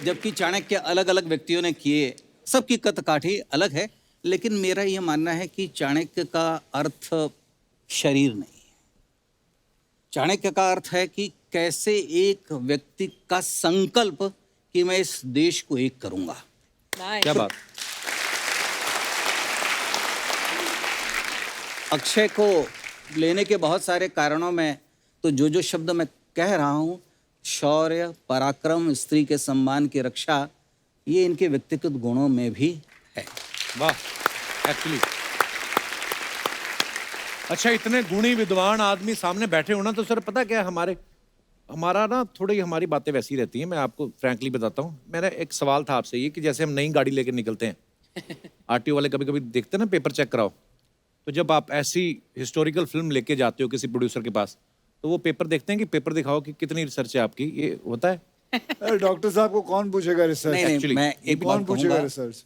जबकि चाणक्य अलग अलग व्यक्तियों ने किए, सबकी कद काठी अलग है, लेकिन मेरा यह मानना है कि चाणक्य का अर्थ शरीर नहीं है। चाणक्य का अर्थ है कि कैसे एक व्यक्ति का संकल्प कि मैं इस देश को एक करूंगा। क्या बात। अक्षय को लेने के बहुत सारे कारणों में तो जो शब्द मैं कह रहा हूँ, शौर्य, पराक्रम, स्त्री के सम्मान की रक्षा, ये इनके व्यक्तिगत गुणों में भी है। वाह एक्चुअली। अच्छा, इतने गुणी विद्वान आदमी सामने बैठे होना, तो सर पता क्या है, हमारा ना थोड़ी हमारी बातें वैसी रहती हैं। मैं आपको फ्रैंकली बताता हूँ। मेरा एक सवाल था आपसे ये कि जैसे हम नई गाड़ी लेकर निकलते हैं, आरटीओ वाले कभी कभी देखते हैं ना पेपर चेक कराओ, तो जब आप ऐसी हिस्टोरिकल फिल्म लेके जाते हो किसी प्रोड्यूसर के पास, तो वो पेपर देखते हैं कि पेपर दिखाओ कि कितनी रिसर्च है आपकी। ये होता है? डॉक्टर साहब को कौन पूछेगा रिसर्च? नहीं, मैं एक कौन पूछेगा रिसर्च?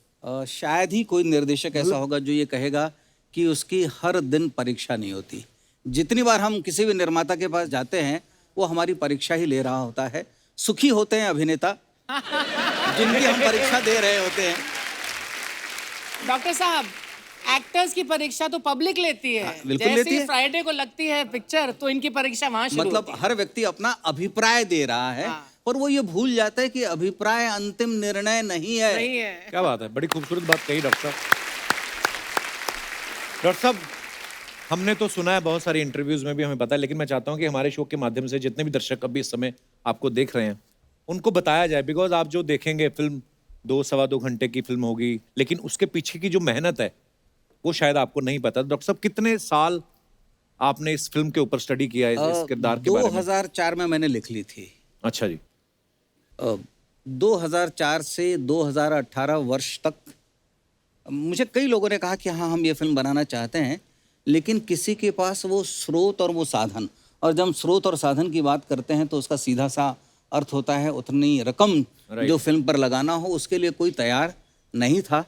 शायद ही कोई निर्देशक ऐसा होगा जो ये कहेगा कि उसकी हर दिन परीक्षा नहीं होती। जितनी बार हम किसी भी निर्माता के पास जाते हैं, वो हमारी परीक्षा ही ले रहा होता है। सुखी होते हैं अभिनेता जिनकी हम परीक्षा दे रहे होते हैं। डॉक्टर साहब, एक्टर्स की परीक्षा तो पब्लिक लेती है। बिल्कुल लेती है। फ्राइडे को लगती है पिक्चर, तो इनकी परीक्षा वहां शुरू मतलब होती है। हर व्यक्ति अपना अभिप्राय दे रहा है, पर वो ये भूल जाता है कि अभिप्राय अंतिम निर्णय नहीं है। नहीं है। क्या बात है, बड़ी खूबसूरत बात कही डॉक्टर साहब। डॉक्टर साहब, हमने तो सुना है बहुत सारी इंटरव्यूज में भी हमें पता है, लेकिन मैं चाहता हूं कि हमारे शो के माध्यम से जितने भी दर्शक अभी इस समय आपको देख रहे हैं उनको बताया जाए, बिकॉज आप जो देखेंगे फिल्म 2-2.25 घंटे की फिल्म होगी, लेकिन उसके पीछे की जो मेहनत है वो शायद आपको नहीं पता। डॉक्टर साहब, कितने साल आपने इस फिल्म के ऊपर स्टडी किया है, इस किरदार के बारे में? 2004 में मैंने लिख ली थी। अच्छा जी। 2004 से 2018 वर्ष तक मुझे कई लोगों ने कहा कि हाँ हम ये फिल्म बनाना चाहते हैं, लेकिन किसी के पास वो स्रोत और वो साधन, और जब हम स्रोत और साधन की बात करते हैं तो उसका सीधा सा अर्थ होता है उतनी रकम जो फिल्म पर लगाना हो, उसके लिए कोई तैयार नहीं था।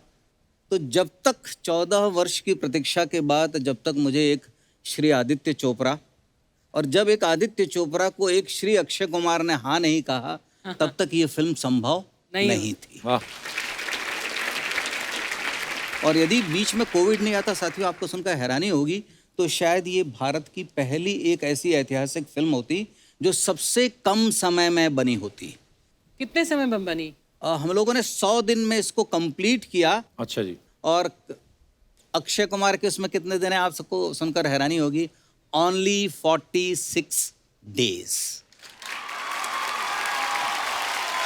तो जब तक 14 वर्ष की प्रतीक्षा के बाद जब तक मुझे एक श्री आदित्य चोपड़ा, और जब एक आदित्य चोपड़ा को एक श्री अक्षय कुमार ने हाँ नहीं कहा, तब तक ये फिल्म संभव नहीं थी। वाह। और यदि बीच में कोविड नहीं आता, साथियों आपको सुनकर हैरानी होगी, तो शायद ये भारत की पहली एक ऐसी ऐतिहासिक फिल्म होती जो सबसे कम समय में बनी होती। कितने समय में बनी? हम लोगों ने 100 दिन में इसको कंप्लीट किया। अच्छा जी। और अक्षय कुमार के उसमें कितने दिन है आप सबको सुनकर हैरानी होगी, ओनली 46 डेज।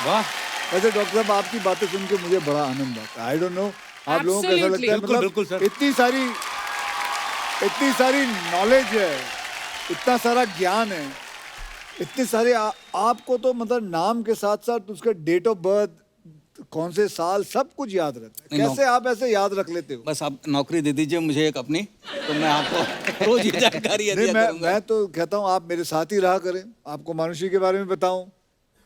वाह। वैसे डॉक्टर साहब आपकी बातें सुन के मुझे बड़ा आनंद आता है। आई डोंट नो आप लोगों को कैसा लगता है? बिल्कुल, बिल्कुल सर। इतनी सारी नॉलेज है, इतना सारा ज्ञान है, इतने सारे आपको तो मतलब नाम के साथ साथ उसका डेट ऑफ बर्थ, कौन से साल, सब कुछ याद रहता है। कैसे आप ऐसे याद रख लेते हो? बस आप नौकरी दे दीजिए मुझे एक अपनी, तो मैं आपको रोज ये जानकारी दिया करूंगा। मैं तो कहता हूँ आप मेरे साथ ही रहा करें, आपको मानुषी के बारे में बताऊं।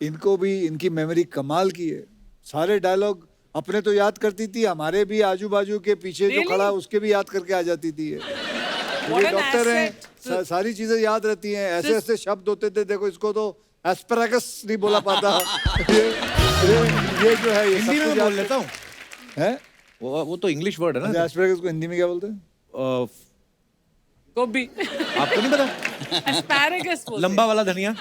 इनको भी, इनकी मेमोरी कमाल की है। सारे डायलॉग अपने तो याद करती थी, हमारे भी आजू बाजू के पीछे जो खड़ा उसके भी याद करके आ जाती थी। ये डॉक्टर हैं, सारी चीजें याद रहती हैं। ऐसे ऐसे शब्द होते थे, देखो इसको तो एस्पैरागस नहीं बोला पाता। ये जो है ये हिंदी में बोल लेता हूँ। है वो तो इंग्लिश वर्ड है ना। एस्पैरागस को हिंदी में क्या बोलते हैं? गोभी। आपको नहीं पता? एस्पैरागस बोलते हैं। लंबा वाला धनिया।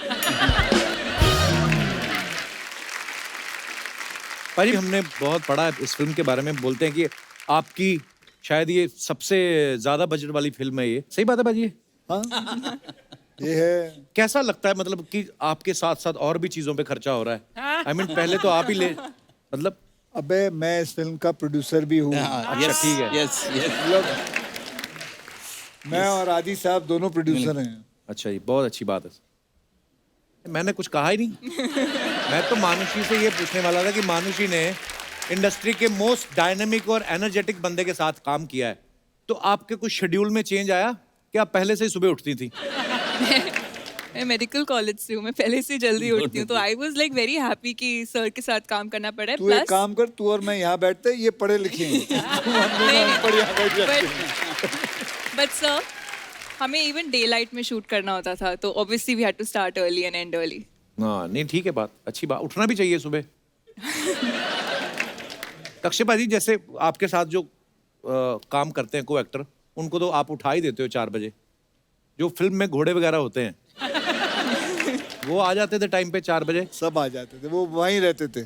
भाई हमने बहुत पढ़ा है इस फिल्म के बारे में, बोलते हैं कि आपकी शायद ये सबसे ज्यादा बजट वाली फिल्म है। ये सही बात है भाजी? हाँ ये है। कैसा लगता है मतलब कि आपके साथ साथ और भी चीजों पे खर्चा हो रहा है? I mean, पहले तो आप ही ले, मतलब अबे मैं इस फिल्म का प्रोड्यूसर भी हूँ। अच्छा ठीक है। यस मतलब मैं और आदि साहब दोनों प्रोड्यूसर हैं। अच्छा ये बहुत अच्छी बात है। मैंने कुछ कहा ही नहीं। मैं तो मानुषी से ये पूछने वाला था कि मानुषी ने इंडस्ट्री के मोस्ट डायनामिक और एनर्जेटिक बंदे के साथ काम किया है, तो आपके कुछ शेड्यूल में चेंज आया कि आप पहले से ही सुबह उठती थी? मैं मेडिकल कॉलेज से हूँ, मैं पहले से जल्दी उठती हूँ, तो I was like very happy कि सर के साथ काम करना पड़ा है। तू एक काम कर, तू और मैं यहाँ बैठते, ये पढ़े लिखे हैं। बट सर हमें इवन डे लाइट में शूट करना होता था, तो obviously we had to start early and end early. हाँ नहीं ठीक है, बात अच्छी बात, उठना भी चाहिए सुबह। अक्षय भाजी जैसे आपके साथ जो काम करते हैं को एक्टर, उनको तो आप उठा ही देते हो 4 बजे। जो फिल्म में घोड़े वगैरह होते हैं वो आ जाते थे टाइम पे 4 बजे? सब आ जाते थे, वो वहीं रहते थे।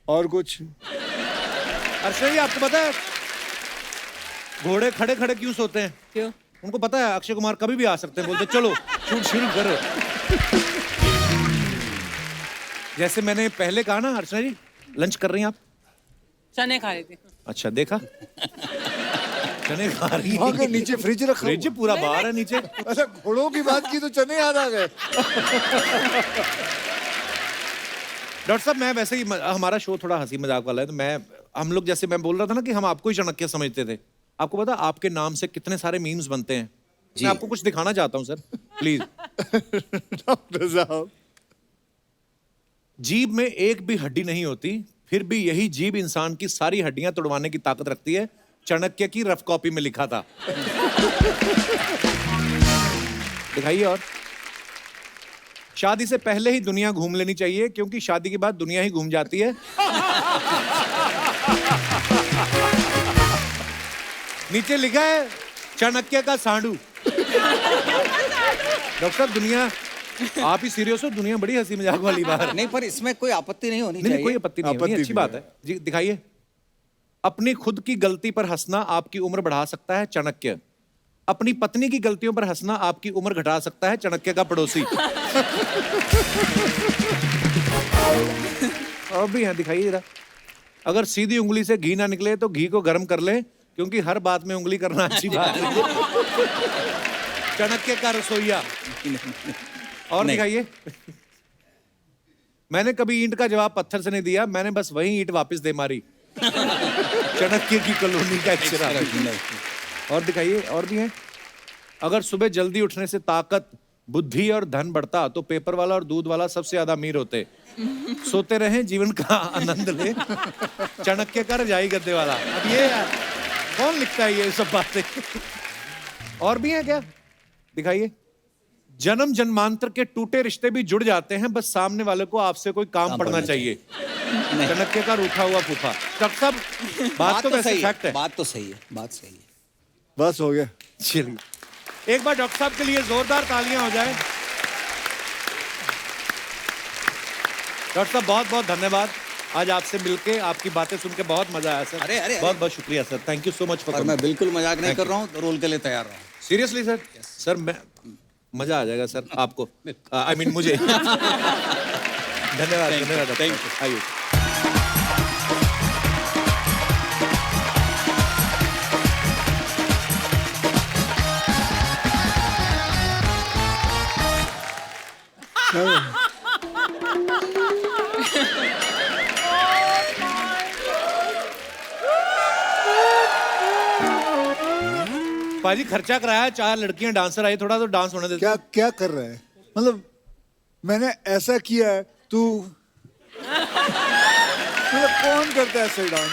और कुछ अक्षय जी आपको पता है घोड़े खड़े खड़े क्यों सोते हैं? क्यों? उनको पता है अक्षय कुमार कभी भी आ सकते हैं, बोलते चलो शूट शुरू करो। जैसे मैंने पहले कहा ना, अर्चना जी लंच कर रही हैं आप? चने खा रही थी। अच्छा देखा, चने खा रही वहाँ के नीचे फ्रिज रखा, फ्रिज पूरा बाहर है नीचे। अच्छा घोड़ों की बात की तो चने याद आ गए। डॉक्टर साहब मैं वैसे ही, हमारा शो थोड़ा हंसी मजाक वाला है, तो हम लोग जैसे मैं बोल रहा था ना कि हम आपको ही चाणक्य समझते थे। आपको पता आपके नाम से कितने सारे मीम्स बनते हैं? मैं आपको कुछ दिखाना चाहता हूँ सर, प्लीज। डॉक्टर साहब, जीभ में एक भी हड्डी नहीं होती, फिर भी यही जीभ इंसान की सारी हड्डियां तोड़वाने की ताकत रखती है। चाणक्य की रफ कॉपी में लिखा था। दिखाइए। और शादी से पहले ही दुनिया घूम लेनी चाहिए, क्योंकि शादी के बाद दुनिया ही घूम जाती है। नीचे लिखा है चाणक्य का सांडू। डॉक्टर साहब दुनिया, आप ही सीरियस हो, दुनिया बड़ी हंसी मजाक वाली बात। नहीं पर इसमें कोई आपत्ति नहीं होनी नहीं, चाहिए। कोई आपत्ति नहीं होनी, अच्छी बात है जी। दिखाइए। अपनी खुद की गलती पर हंसना आपकी उम्र बढ़ा सकता है, चाणक्य। अपनी पत्नी की गलतियों पर हंसना आपकी उम्र घटा सकता है, चाणक्य का पड़ोसी। और भी है, दिखाइए जरा। अगर सीधी उंगली से घी ना निकले तो घी को गर्म कर ले, क्योंकि हर बात में उंगली करना अच्छी बात है। चाणक्य का रसोइया। और दिखाइए। मैंने कभी ईंट का जवाब पत्थर से नहीं दिया, मैंने बस वही ईंट वापस दे मारी। चाणक्य की कॉलोनी का अक्षरा। और दिखाइए, और भी है। अगर सुबह जल्दी उठने से ताकत, बुद्धि और धन बढ़ता तो पेपर वाला और दूध वाला सबसे ज्यादा अमीर होते। सोते रहें, जीवन का आनंद ले, चाणक्य का रजाई गद्दे वाला। अब ये यार कौन लिखता है ये सब बातें? और भी है क्या? दिखाइए। जन्म जन्मांतर के टूटे रिश्ते भी जुड़ जाते हैं, बस सामने वाले को आपसे कोई काम पड़ना चाहिए। चाणक्य का रूठा हुआ फूफा। डॉक्टर साहब, बात तो वैसे फैक्ट है। बात तो सही है, बात सही है। बस हो गया। चलिए, एक बार डॉक्टर साहब के लिए जोरदार तालियां हो जाए। डॉक्टर साहब बहुत बहुत धन्यवाद। आज आपसे मिलके, आपकी बातें सुन के बहुत मजा आया सर। अरे बहुत बहुत शुक्रिया sir, thank you so much for. और मैं बिल्कुल मजाक नहीं कर रहा हूँ, रोल के लिए तैयार रहा हूँ। Seriously sir. सर मैं मजा आ जाएगा सर आपको, आई मीन मुझे। धन्यवाद धन्यवाद, थैंक यू। आइए। पाजी खर्चा कराया, 4 लड़कियां डांसर आई, थोड़ा तो डांस होने दे। क्या क्या कर रहा है? मतलब मैंने ऐसा किया है, तू मतलब कौन करता है ऐसे डांस?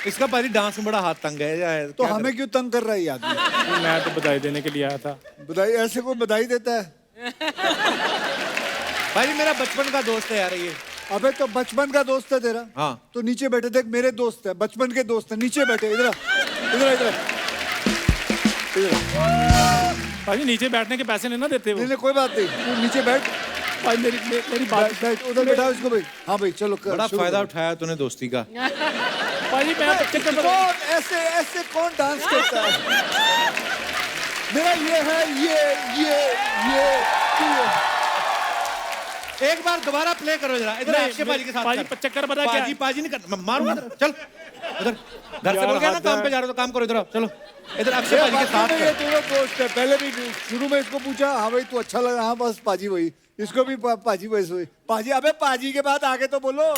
इसका पाजी डांस में बड़ा हाथ तंग है। तो हमें क्यों तंग कर रहा है ये आदमी? मैं तो बधाई देने के लिए आया था। बधाई? ऐसे कोई बधाई देता है? भाई मेरा बचपन का दोस्त है यार ये। अबे तो बचपन का दोस्त है तेरा? हाँ। तो नीचे बैठे, देख मेरे दोस्त है, बचपन के दोस्त है, नीचे बैठे। इधर इधर इधर भाई नीचे बैठने के पैसे नहीं ना देते वो। नहीं कोई बात नहीं, तू नीचे बैठ। भाई मेरी बात बैठ उधर बैठा इसको भाई। हाँ भाई चलो कर। बड़ा फायदा उठाया तूने दोस्ती का। भाई मैं कौन ऐसे ऐसे कौन डांस करता है? मेरा ये है, ये एक बार दोबारा प्ले करो जरा। इधर अक्षय पाजी के साथ पाजी कर। चक्कर बता क्या? पाजी नहीं कर, मारूंगा। चल उधर, घर से बोल गया ना काम पे जा रहे हो तो काम करो। इधर आओ, चलो इधर अक्षय पाजी के साथ ये कर। दोनों दोस्त है। पहले भी शुरू में इसको पूछा, हाँ भाई तू अच्छा लगा, हाँ बस पाजी वही। इसको भी पाजी वही। पाजी, अबे पाजी के बाद आगे तो बोलो।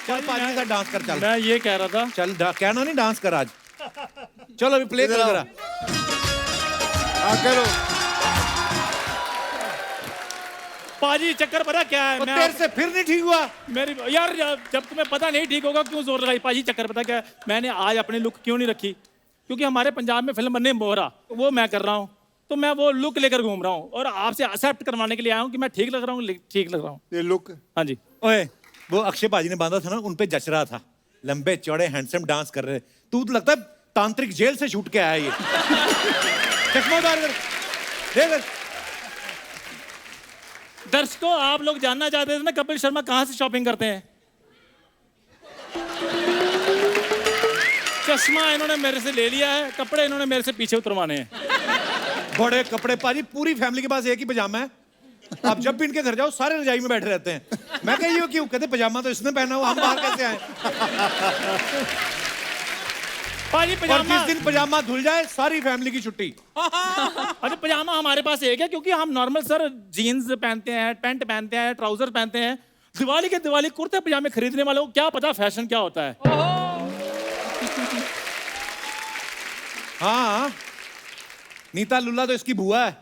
चल पाजी के साथ डांस कर। चल मैं ये कह रहा था, चल क्या ना नहीं डांस कर आज। चलो अभी प्ले करो जरा। हाँ करो। पाजी चक्कर पता क्या है? मैं तेरे से फिर नहीं ठीक हुआ मेरी यार, जब तुम्हें पता नहीं ठीक होगा क्यों जोर लगाई? पाजी चक्कर पता क्या है? मैंने आज अपनी लुक क्यों नहीं रखी? क्योंकि हमारे पंजाब में फिल्म बनने मोहरा, वो मैं कर रहा हूँ, तो मैं वो लुक लेकर घूम रहा हूँ और आपसे एक्सेप्ट करवाने के लिए आया हूँ कि मैं ठीक लग रहा हूँ, ठीक लग रहा हूँ। ये लुक? हाँ जी। ओए वो अक्षय पाजी ने बांधा था ना, उन पे जच रहा था। लंबे चौड़े हैंडसम डांस कर रहे। तू तो लगता है तांत्रिक जेल से छूट के आया ये। चश्मा उतार कर देख। दर्शकों, आप लोग जानना चाहते थे ना कपिल शर्मा कहाँ से शॉपिंग करते हैं? चश्मा इन्होंने मेरे से ले लिया है, कपड़े इन्होंने मेरे से पीछे उतरवाने हैं। बड़े कपड़े पाजी, पूरी फैमिली के पास एक ही पजामा है। आप जब भी इनके घर जाओ सारे रजाई में बैठे रहते हैं। मैं कही क्यों? कहते पजामा तो इसने पहना हुआ, हम बाहर कैसे आए? पाजी और पजामा, जिस दिन पजामा धुल जाए सारी फैमिली की छुट्टी। अरे पजामा हमारे पास एक है, क्योंकि हम नॉर्मल सर जीन्स पहनते हैं, पैंट पहनते हैं, ट्राउजर पहनते हैं। दिवाली के दिवाली कुर्ते पजामे खरीदने वालों को क्या पता फैशन क्या होता है। हाँ, नीता लुल्ला तो इसकी बुआ है।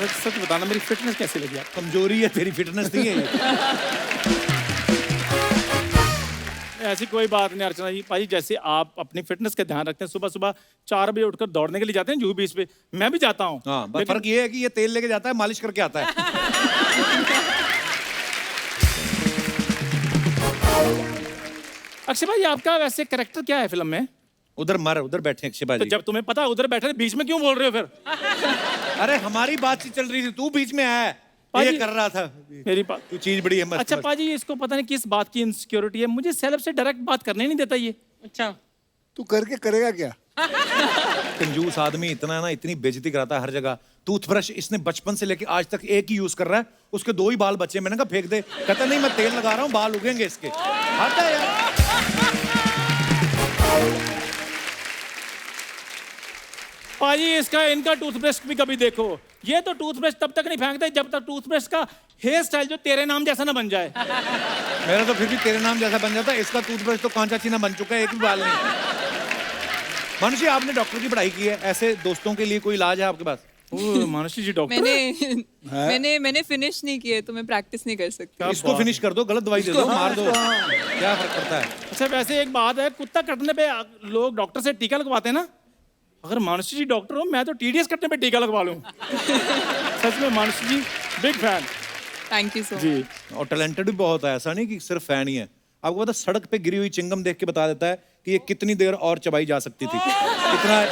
सच बताना, मेरी फिटनेस कैसी लगी आपको? कमजोरी है तेरी, फिटनेस नहीं है ये। ऐसी कोई बात नहीं अर्चना जी। भाई जैसे आप अपनी फिटनेस का ध्यान रखते हैं, सुबह सुबह 4 बजे उठकर दौड़ने के लिए जाते हैं जुहू बीच पे, मैं भी जाता हूँ। हाँ, बस फर्क ये है कि ये तेल लेके जाता है, मालिश करके आता है। अक्षय भाई आपका वैसे कैरेक्टर क्या है फिल्म में? उधर मर, उधर बैठे अक्षय तो भाई। जब तुम्हें पता उधर बैठे बीच में क्यों बोल रहे हो फिर? अरे हमारी बातचीत चल रही थी, तू बीच में आया। ये कर रहा था मेरी बात तू चीज बड़ी है मस्त अच्छा मस्त। पाजी, इसको पता नहीं किस बात की इनसिक्योरिटी है, मुझे सेलेब से डायरेक्ट बात करने नहीं देता ये। अच्छा तू करके करेगा क्या? कंजूस आदमी इतना है ना, इतनी बेइज्जती कराता है हर जगह। टूथब्रश इसने बचपन से लेके आज तक एक ही यूज कर रहा है, उसके 2 ही बाल बचे। मैंने कहा फेंक दे, कहता नहीं मैं तेल लगा रहा हूँ, बाल उगेंगे इसके। आता है यार। पाजी इसका इनका टूथब्रश भी कभी देखो, ये तो टूथब्रश तब तक नहीं फेंकते जब तक टूथब्रश का हेयर स्टाइल जो तेरे नाम जैसा ना बन जाए। मेरा तो फिर भी तेरे नाम जैसा बन जाता है, इसका टूथब्रश तो कांचा चीना बन चुका है, एक भी बाल नहीं। मानुषी आपने डॉक्टर की पढ़ाई की है, ऐसे दोस्तों के लिए कोई इलाज है आपके पास? मानुषी जी डॉक्टर मैंने फिनिश नहीं किए तो मैं प्रैक्टिस नहीं कर सकती। इसको फिनिश कर दो, गलत दवाई दे दो, मार दो, क्या फर्क पड़ता है? अच्छा वैसे एक बात है, कुत्ता कटने पे लोग डॉक्टर से टीका लगवाते हैं ना, अगर मानुषी जी डॉक्टर हो, मैं तो टीडीएस कटने पे टीका लगवा लूं। सच में Manushi ji big fan. Thank you so much. जी और टैलेंटेड भी बहुत है, ऐसा नहीं कि सिर्फ फैन ही है। आपको पता सड़क पे गिरी हुई चिंगम देख के बता देता है कि ये कितनी देर और चबाई जा सकती थी, इतना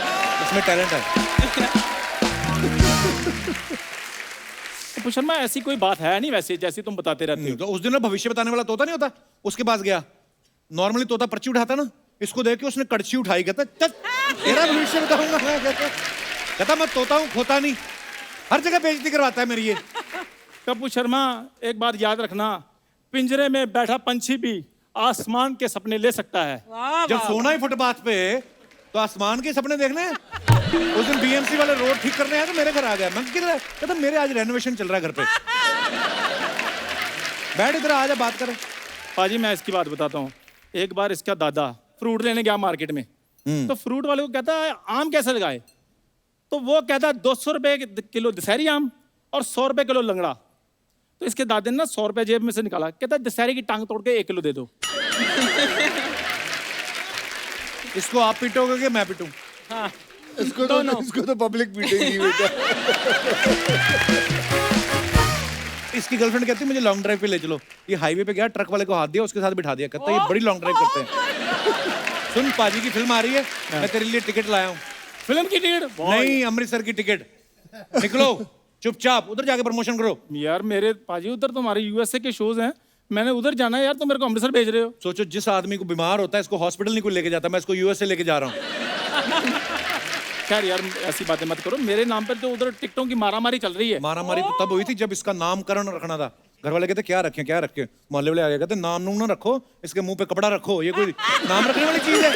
इसमें टैलेंट है। तो शर्मा ऐसी कोई बात है नहीं वैसे, जैसे तुम बताते रहते हो। तो उस दिन ना भविष्य बताने वाला तोता नहीं होता, उसके पास गया। नॉर्मली तोता पर्ची उठाता ना, इसको देख के उसने कड़छी उठाई, कहता चल तेरा भविष्य बताऊंगा। कहता मैं तोता हूँ, खोता नहीं, हर जगह बेइज्जती करवाता है मेरी ये। कपूर शर्मा एक बात याद रखना, पिंजरे में बैठा पंछी भी आसमान के सपने ले सकता है। जब सोना ही फुटपाथ पे तो आसमान के सपने देखने हैं। उस दिन बीएमसी वाले रोड ठीक करने आया तो मेरे घर आ गया। मैं किधर है? कहता मेरे आज रेनोवेशन चल रहा है घर पे। बैठ इधर, आ जा बात करें। पाजी मैं इसकी बात बताता हूँ, एक बार इसका दादा फ्रूट लेने गया मार्केट में, तो फ्रूट वाले को कहता है आम कैसे लगाए, तो वो कहता 200 रुपए किलो दशहरी आम और 100 रुपए किलो लंगड़ा। तो इसके दादे ने ना 100 रुपए जेब में से निकाला, कहता दशहरी की टांग तोड़ के 1 किलो दे दो। इसको आप पीटोगे कि मैं पीटूं? हाँ इसको तो पब्लिक पीटेगी बेटा। इसकी गर्लफ्रेंड कहती है मुझे लॉन्ग ड्राइव पे ले चलो। ये हाईवे पे गया, ट्रक वाले को हाथ दिया, उसके साथ बिठा दिया, कहता ये बड़ी लॉन्ग ड्राइव करते हैं। सुन पाजी की फिल्म आ रही है, मैं तेरे लिए टिकट लाया हूँ। फिल्म की टिकट नहीं, अमृतसर की टिकट। निकलो चुपचाप, उधर जाके प्रमोशन करो। यार मेरे पाजी उधर तो हमारे यूएसए के शोज हैं, मैंने उधर जाना है यार, तो मेरे को अमृतसर भेज रहे हो। सोचो जिस आदमी को बीमार होता है इसको हॉस्पिटल नहीं कोई लेके जाता, मैं इसको यूएसए लेके जा रहा हूँ। खैर यार ऐसी बातें मत करो, मेरे नाम पर तो उधर टिकटों की मारामारी चल रही है। मारामारी तो तब हुई थी जब इसका नामकरण रखना था। घर वाले कहते क्या रखें क्या रखें, मोहल्ले वाले आ गए कहते नाम नूम ना रखो, इसके मुंह पे कपड़ा रखो, ये कोई नाम रखने वाली चीज है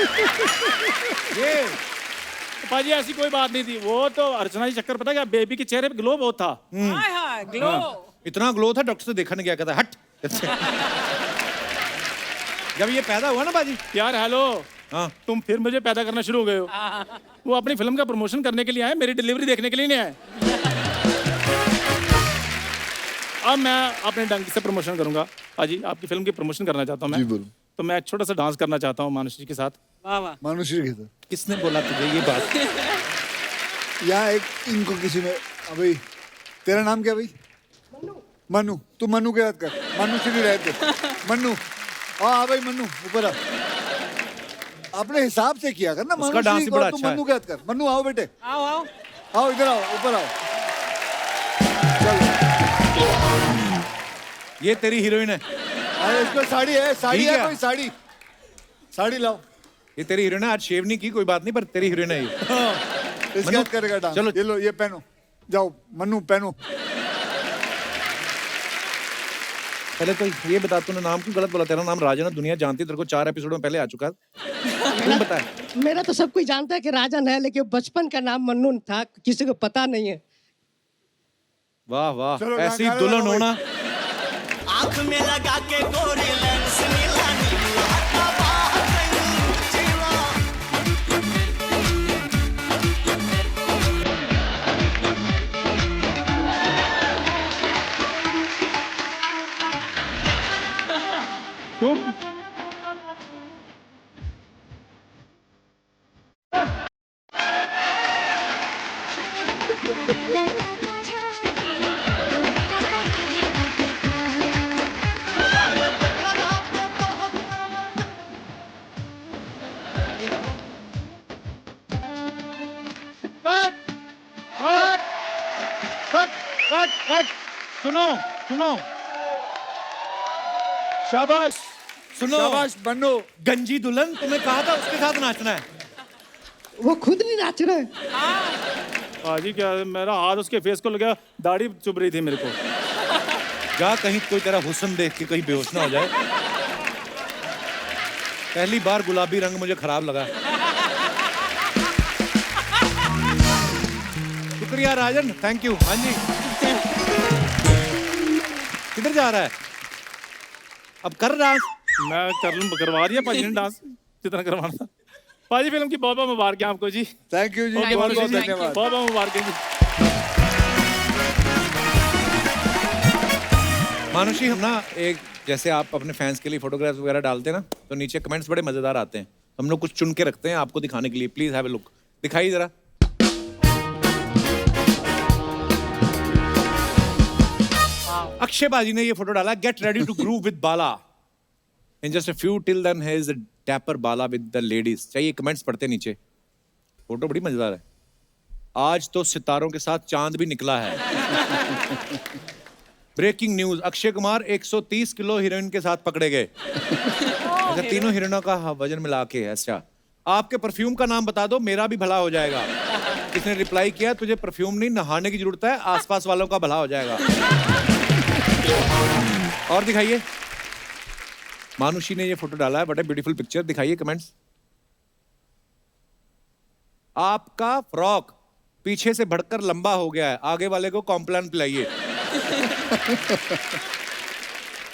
ये? पाजी ऐसी कोई बात नहीं थी, वो तो अर्चना जी चक्कर, पता क्या बेबी के चेहरे पे ग्लो बहुत था। ग्लो इतना ग्लो था डॉक्टर से देखा नहीं गया, कहता हट। जब ये पैदा हुआ ना बाजी, यार हेलो, हाँ तुम फिर मुझे पैदा करना शुरू हो गए हो। वो अपनी फिल्म का प्रमोशन करने के लिए आए, मेरी डिलीवरी देखने के लिए नहीं आए। अब मैं अपने ढंग से प्रमोशन करूंगा। पाजी आपकी फिल्म की प्रमोशन करना चाहता हूँ मैं। जी बोलो। तो मैं एक छोटा सा डांस करना चाहता हूँ मानुषी जी के साथ। वाह वाह। मानुषी के साथ किसने बोला तुझे ये बात? यहाँ एक इनको किसी ने, अभी तेरा नाम क्या भाई? मनु। तू मनु के याद कर, मनु से नहीं रहते। मनु, हाँ भाई मनु, ऊपर आ। अपने हिसाब से किया कर ना। उसका डांस ही बड़ा अच्छा है। मनु के याद कर। मनु आओ बेटे, आओ आओ आओ इधर आओ, ऊपर आओ। चलो ये तेरी हीरोइन है? अरे इसको साड़ी है, साड़ी ठीक है है। कोई साड़ी, साड़ी लाओ। ये तेरी हीरोइन है, आज शेव नहीं की कोई बात नहीं, पर तेरी हीरोइन है ये। इसके याद करेगा डांस। चलो। ये लो, ये पहनो, जाओ मनु पहनो। पहले तो ये बता, तूने नाम क्यों गलत बोला? तेरा नाम राजन है, दुनिया जानती है तेरे को, 4 एपिसोड में पहले आ चुका है। तू बता। मेरा तो सब कोई जानता है कि राजन है, लेकिन बचपन का नाम मन्नू था, किसी को पता नहीं है। वाह वाह, चलो, ऐसी गाना दुल्हन लगाओ होना। आँख में लगा के गोरी लेंस नीला नीला हटा बाहर जीवा। सुनो सुनो शाबाश सुनो शाबाश बन्नो। गंजी दुल्हन, तुम्हें कहा था उसके साथ नाचना है। वो खुद नहीं नाच रहे। पाजी क्या मेरा हाथ उसके फेस को लगा, दाढ़ी चुभ रही थी मेरे को। जा कहीं कोई तेरा हुस्न देख के कहीं बेहोश ना हो जाए। पहली बार गुलाबी रंग मुझे खराब लगा। शुक्रिया राजन, थैंक यू। हाँ जी, किधर जा रहा है? अब कर डांस। मैं करवा दिया पाजी ने डांस जितना करवाना था। पाजी फिल्म की बहुत बहुत मुबारक आपको जी। थैंक यू जी, बहुत बहुत बहुत धन्यवाद। बहुत मुबारक जी। मानुषी, हम ना एक जैसे आप अपने फैंस के लिए फोटोग्राफ्स वगैरह डालते हैं ना, तो नीचे कमेंट्स बड़े मजेदार आते हैं। हम लोग कुछ चुन के रखते हैं आपको दिखाने के लिए। प्लीज हैव अ लुक, दिखाइए जरा। अक्षय बाजी ने ये फोटो डाला, get ready to groove with Bala in just a few till then he is a dapper Bala with the ladies. चाहिए कमेंट्स पढ़ते नीचे। फोटो बड़ी मजेदार है। आज तो सितारों के साथ चांद भी निकला है। Breaking news, Akshay Kumar 130 kilo heroine के साथ पकड़े गए। अच्छा, तीनों हीरोइनों का वजन मिला के। अच्छा, आपके परफ्यूम का नाम बता दो, मेरा भी भला हो जाएगा। किसने रिप्लाई किया, तुझे परफ्यूम नहीं नहाने की जरूरत है, आसपास वालों का भला हो जाएगा। और दिखाइए, मानुषी ने ये फोटो डाला है, बट ए ब्यूटीफुल पिक्चर। दिखाइए कमेंट्स। आपका फ्रॉक पीछे से बढ़कर लंबा हो गया है, आगे वाले को कॉम्प्लान पिलाइए।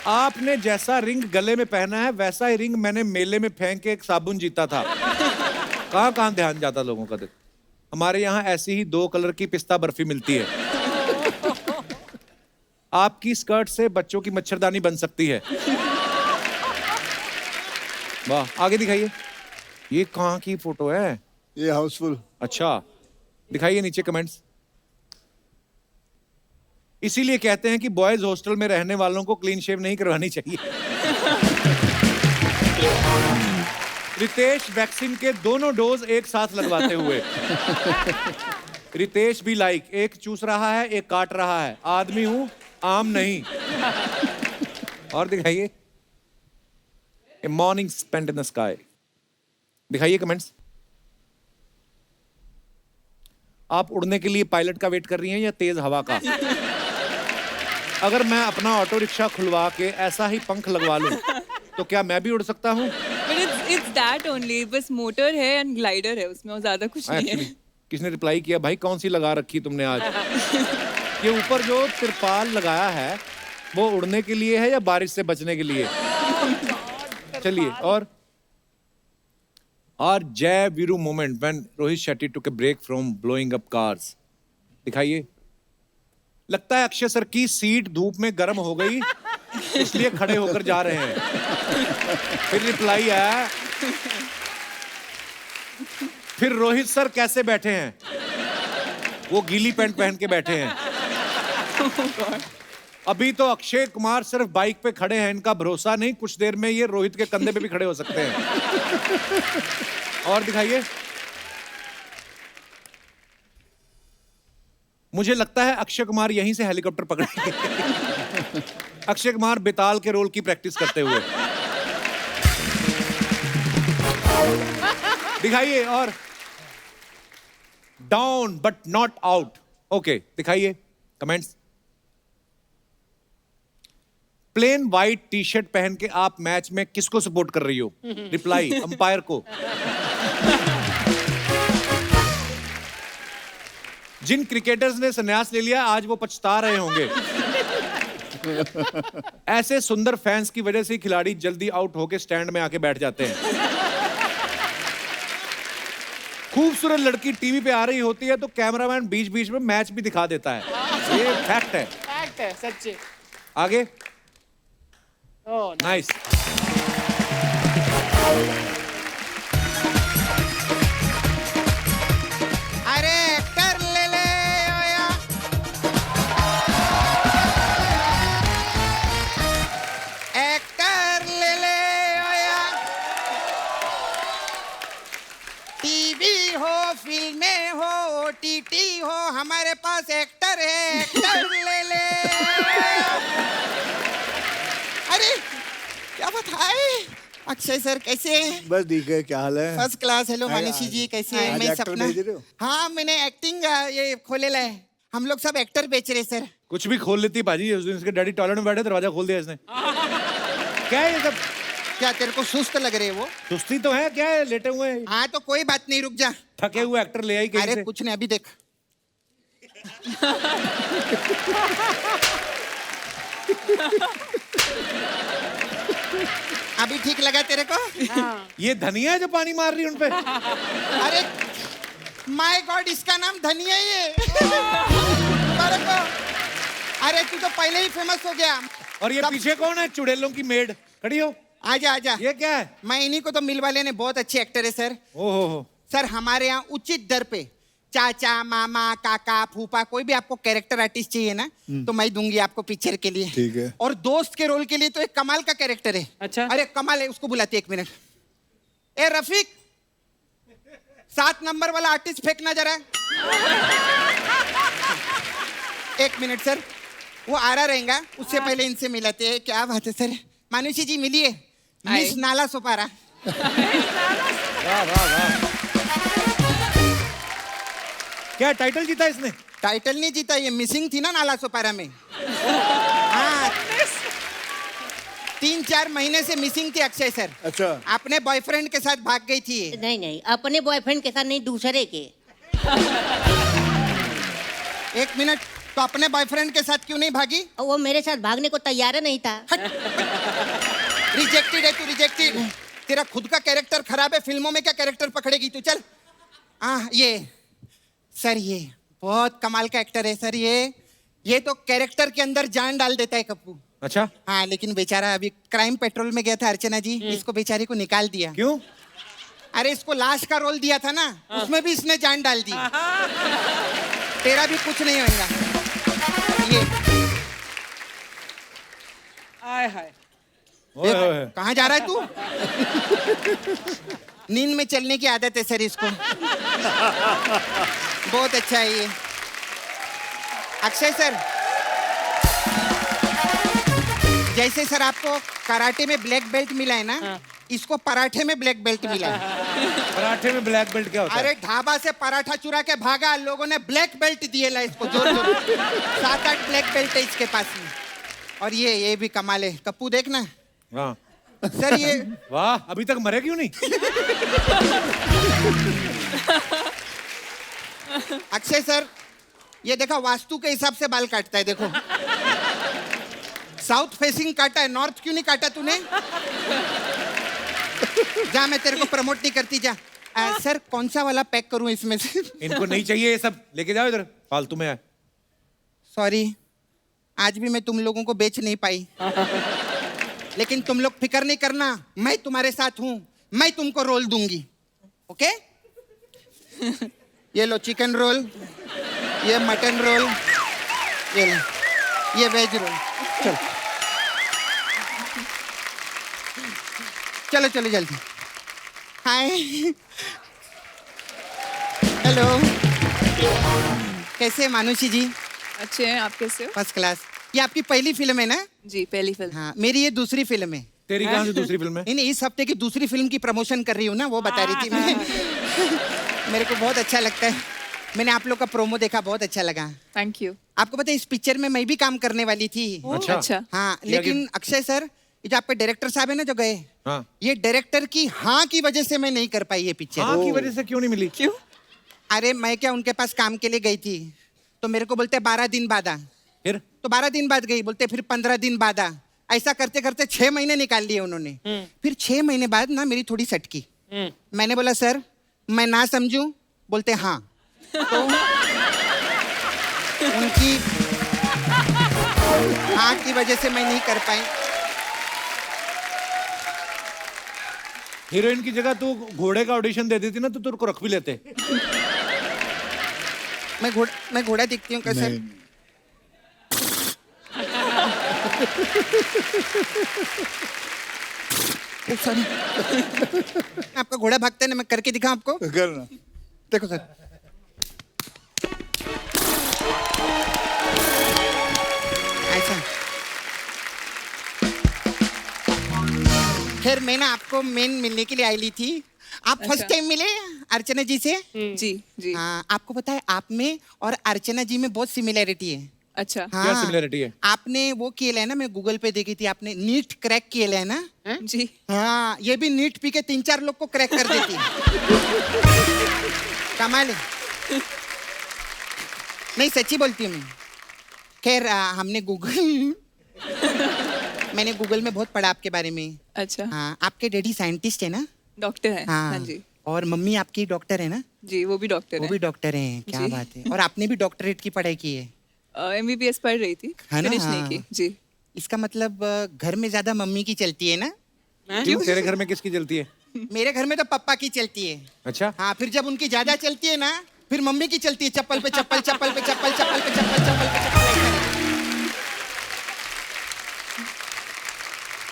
आपने जैसा रिंग गले में पहना है, वैसा ही रिंग मैंने मेले में फेंक के एक साबुन जीता था। कहां कहां ध्यान जाता लोगों का। देख, हमारे यहाँ ऐसी ही 2 कलर की पिस्ता बर्फी मिलती है। आपकी स्कर्ट से बच्चों की मच्छरदानी बन सकती है। वाह, आगे दिखाइए। ये कहां की फोटो है? ये हाउसफुल। अच्छा, दिखाइए नीचे कमेंट्स। इसीलिए कहते हैं कि बॉयज हॉस्टल में रहने वालों को क्लीन शेव नहीं करवानी चाहिए। रितेश वैक्सीन के दोनों डोज एक साथ लगवाते हुए। रितेश भी लाइक, एक चूस रहा है, एक काट रहा है। आदमी हूं, आम नहीं। और दिखाइए, a morning spent in the sky. दिखाइए कमेंट्स। आप उड़ने के लिए पायलट का वेट कर रही हैं या तेज हवा का? अगर मैं अपना ऑटो रिक्शा खुलवा के ऐसा ही पंख लगवा लूं, तो क्या मैं भी उड़ सकता हूं? But it's that only, बस मोटर है एंड ग्लाइडर है उसमें, और ज्यादा कुछ नहीं है। किसने रिप्लाई किया, भाई कौन सी लगा रखी तुमने आज? ये ऊपर जो तिरपाल लगाया है वो उड़ने के लिए है या बारिश से बचने के लिए? चलिए, और Jai Veeru moment when Rohit Shetty took a break from blowing up cars. दिखाइए। लगता है अक्षय सर की सीट धूप में गर्म हो गई, इसलिए खड़े होकर जा रहे हैं। फिर रिप्लाई आया, फिर रोहित सर कैसे बैठे हैं? वो गीली पैंट पहन के बैठे हैं। अभी तो अक्षय कुमार सिर्फ बाइक पे खड़े हैं, इनका भरोसा नहीं, कुछ देर में ये रोहित के कंधे पे भी खड़े हो सकते हैं। और दिखाइए। मुझे लगता है अक्षय कुमार यहीं से हेलीकॉप्टर पकड़ेंगे। अक्षय कुमार बेताल के रोल की प्रैक्टिस करते हुए। दिखाइए। और down but not out. Okay, दिखाइए comments. Plain white T shirt पहन के आप मैच में किसको सपोर्ट कर रही हो? रिप्लाई, अंपायर को। जिन क्रिकेटर्स ने संन्यास ले लिया आज वो पछता रहे होंगे। ऐसे सुंदर फैंस की वजह से खिलाड़ी जल्दी आउट होके स्टैंड में आके बैठ जाते हैं। खूबसूरत लड़की टीवी पे आ रही होती है तो कैमरामैन बीच बीच में मैच भी दिखा देता है। ये फैक्ट है। फैक्ट है, सच्चे। आगे। ओह, नाइस। अरे एक्टर ले ले ओया, एक्टर ले ले ओया, टीवी हो, फिल्में हो, OTT हो, हमारे पास एक्टर है, एक्टर ले ले। हाय अक्षय सर कैसे हैं? बस ठीक है, क्या हाल है? First class. हेलो मानुषी जी कैसे हैं? आज मैं एक्टर सपना। भेज रहे हो? हाँ मैंने एक्टिंग ये खोलेला है। हम लोग सब एक्टर बेच रहे सर। कुछ भी खोल लेती बाजी। उस दिन इसके डैडी टॉयलेट में बैठे, दरवाजा खोल दिया इसने। क्या है ये सब? क्या तेरे को सुस्त लग रहे वो? सुस्ती तो है, क्या है लेटे हुए हैं? हाँ तो कोई बात नहीं, रुक जा। थके हुए एक्टर ले आई कहीं अरे से। कुछ नहीं, अभी देख। अभी ठीक लगा तेरे को? ये धनिया है जो पानी मार रही है उनपे। अरे माय गॉड, इसका नाम धनिया ही है। तेरे को अरे तू तो पहले ही फेमस हो गया। और ये पीछे कौन है? चुड़ैलों की मेड खड़ी हो। आजा आजा। ये क्या है? मैं इन्हीं को तो मिल वाले ने बहुत अच्छे एक्टर है सर। ओहो। सर हमारे यहाँ उचित दर पे चाचा मामा काका फूफा कोई भी आपको कैरेक्टर आर्टिस्ट चाहिए ना तो मैं दूंगी आपको पिक्चर के लिए। ठीक है। और दोस्त के रोल के लिए तो एक कमाल का कैरेक्टर है। अच्छा। अरे कमाल है, उसको बुलाते 1 मिनट। ए रफीक, 7 नंबर वाला आर्टिस्ट फेंकना जरा। 1 मिनट सर, वो आ रहा रहेगा, उससे पहले इनसे मिलाते हैं। क्या बात है सर। मानुषी जी मिलिए, मिस नाला सोपारा। वाह वाह वाह। क्या टाइटल जीता इसने? टाइटल नहीं जीता, ये मिसिंग थी ना नाला सोपारा में। हाँ 3-4 महीने से मिसिंग थी अक्षय सर। अच्छा। अपने बॉयफ्रेंड के साथ भाग गई थी ये। नहीं नहीं, अपने बॉयफ्रेंड के साथ नहीं, दूसरे के। 1 मिनट, तो अपने बॉयफ्रेंड के साथ क्यों नहीं भागी? और वो मेरे साथ भागने को तैयार नहीं था। रिजेक्टेड है तू, रिजेक्टेड। तेरा खुद का कैरेक्टर खराब है, फिल्मों में क्या कैरेक्टर पकड़ेगी तू? चल। ये सर ये बहुत कमाल का एक्टर है सर। ये तो कैरेक्टर के अंदर जान डाल देता है कप्पू। अच्छा। हाँ लेकिन बेचारा अभी क्राइम पेट्रोल में गया था अर्चना जी, इसको बेचारे को निकाल दिया। क्यों? अरे इसको लाश का रोल दिया था ना, उसमें भी इसने जान डाल दी। तेरा भी कुछ नहीं होगा। ये हाय हाय। कहाँ जा रहा है तू? नींद में चलने की आदत है सर इसको। बहुत अच्छा है ये। अक्षय सर, जैसे सर आपको कराटे में ब्लैक बेल्ट मिला है ना, इसको पराठे में ब्लैक बेल्ट मिला है। पराठे में ब्लैक बेल्ट क्या होता है? अरे ढाबा से पराठा चुरा के भागा, लोगों ने ब्लैक बेल्ट दिए ला इसको, जोर जोर। 7-8 ब्लैक बेल्ट है इसके पास में। और ये भी कमाल है। कप्पू देखना। हाँ सर ये वाह, अभी तक मरे क्यों नहीं? अक्षय सर, ये देखा वास्तु के हिसाब से बाल काटता है, देखो। साउथ फेसिंग काटा है, नॉर्थ क्यों नहीं काटा तूने? जा, मैं तेरे को प्रमोट नहीं करती, जा। सर कौन सा वाला पैक करूं इसमें से? इनको नहीं चाहिए ये सब, लेके जाओ इधर, फालतू में है। सॉरी, आज भी मैं तुम लोगों को बेच नहीं पाई। लेकिन तुम लोग फिक्र नहीं करना, मैं तुम्हारे साथ हूं, मैं तुमको रोल दूंगी। ओके? ये लो चिकन रोल, ये मटन रोल, ये लो, ये वेज रोल। चलो चलो चलो जल्दी। हाय, हेलो, कैसे हैं मानुषी जी? अच्छे हैं, आप कैसे हो? First class. ये आपकी पहली फिल्म है ना? जी पहली फिल्म। हाँ, मेरी ये दूसरी फिल्म है। तेरी कहाँ से दूसरी फिल्म है? नहीं, इस हफ्ते की दूसरी फिल्म की प्रमोशन कर रही हूँ ना, वो बता रही थी मैं। मेरे को बहुत अच्छा लगता है। मैंने आप लोग का प्रोमो देखा, बहुत अच्छा लगा। Thank you. आपको पता है इस पिक्चर में मैं भी काम करने वाली थी। अच्छा। हाँ, लेकिन अक्षय सर, ये जो आपके डायरेक्टर साहब है ना जो गए, हाँ। ये डायरेक्टर की हाँ की वजह से मैं नहीं कर पाई ये पिक्चर। हाँ की वजह से क्यों नहीं मिली? क्यों? अरे मैं क्या उनके पास काम के लिए गई थी, तो मेरे को बोलते 12 दिन बाद आ। फिर तो 12 दिन बाद गई, बोलते फिर 15 दिन बाद आ। ऐसा करते करते 6 महीने निकाल लिए उन्होंने। फिर 6 महीने बाद ना मेरी थोड़ी सटकी। मैंने बोला सर मैं ना समझूं, बोलते हाँ। तो उनकी हाँ की वजह से मैं नहीं कर पाई। हीरोइन की जगह तू घोड़े का ऑडिशन दे देती ना तो तेरे को रख भी लेते। मैं घोड़ा दिखती हूँ क्या सर? सॉरी, आपका घोड़ा भागता है ना, मैं करके दिखाऊं आपको? करना। देखो सर, ऐसा खैर मैं ना आपको मेन मिलने के लिए आई ली थी। आप फर्स्ट टाइम मिले अर्चना जी से? जी जी। हाँ, आपको पता है आप में और अर्चना जी में बहुत सिमिलैरिटी है। अच्छा। हाँ, क्या सिमिलरिटी है? आपने वो किया है ना, मैं गूगल पे देखी थी, आपने नीट क्रैक किया है ना? जी। हाँ, ये भी नीट पी के 3-4 लोग को क्रैक कर देती है। कमाल है। नहीं, सच्ची बोलती हूँ मैं। खैर हमने मैंने गूगल में बहुत पढ़ा आपके बारे में। अच्छा। हाँ, आपके डैडी साइंटिस्ट है ना? डॉक्टर है। हाँ, हाँ जी। और मम्मी आपकी डॉक्टर है ना? जी, वो भी डॉक्टर वो है। भी डॉक्टर हैं। क्या जी। बात है। और आपने भी डॉक्टरेट की पढ़ाई की है? MBBS पढ़ रही थी, है ना? फिनिश नहीं हाँ। की। जी। इसका मतलब घर में ज्यादा मम्मी की चलती है ना? क्यों? तेरे घर में किसकी चलती है? मेरे घर में तो पापा की चलती है। अच्छा। हाँ, फिर जब उनकी ज्यादा चलती है ना, फिर मम्मी की चलती है। चप्पल पे चप्पल, चप्पल पे चप्पल, चप्पल पे चप्पल, चप्पल पे चप्पल।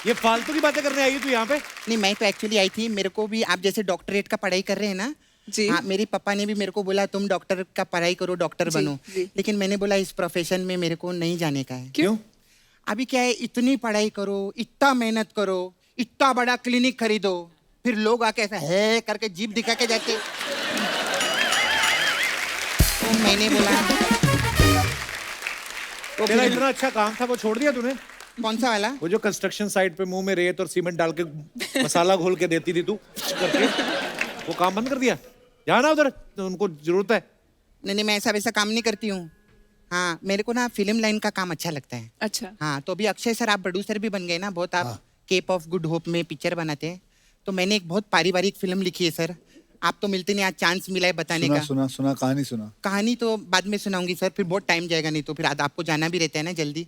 ये फालतू की बातें करने आई है तू यहाँ पे? नहीं, मैं तो एक्चुअली आई थी, मेरे को भी आप जैसे डॉक्टरेट का पढ़ाई कर रहे हैं ना जी। हाँ, मेरे पापा ने भी मेरे को बोला तुम डॉक्टर का पढ़ाई करो, डॉक्टर जी, बनो। जी। लेकिन मैंने बोला इस प्रोफेशन में मेरे को नहीं जाने का है। क्यों? अभी क्या है, इतनी पढ़ाई करो, इतना मेहनत करो, इतना बड़ा क्लिनिक खरीदो, फिर लोग आके ऐसा है करके जीभ दिखा के जाते। तो मैंने बोला तो तेरा इतना अच्छा काम था वो छोड़ दिया तूने? कौन सा वाला? वो जो कंस्ट्रक्शन साइट पे मुंह में रेत और सीमेंट डाल के मसाला घोल के देती थी तू करके, वो काम बंद कर दिया? जाना उधर, उनको जरूरत है। नहीं, मैं ऐसा वैसा काम नहीं करती हूँ। हाँ, मेरे को ना फिल्म लाइन का काम अच्छा लगता है। अच्छा। हाँ, तो अभी अक्षय सर आप प्रोड्यूसर भी बन गए ना, बहुत आप केप ऑफ गुड होप में पिक्चर बनाते हैं। तो मैंने एक बहुत पारिवारिक फिल्म लिखी है सर। आप तो मिलते नहीं, आज चांस मिला है बताने का। सुना कहानी सुना। कहानी तो बाद में सुनाऊंगी सर, फिर बहुत टाइम जाएगा, नहीं तो फिर आपको जाना भी रहता है ना जल्दी।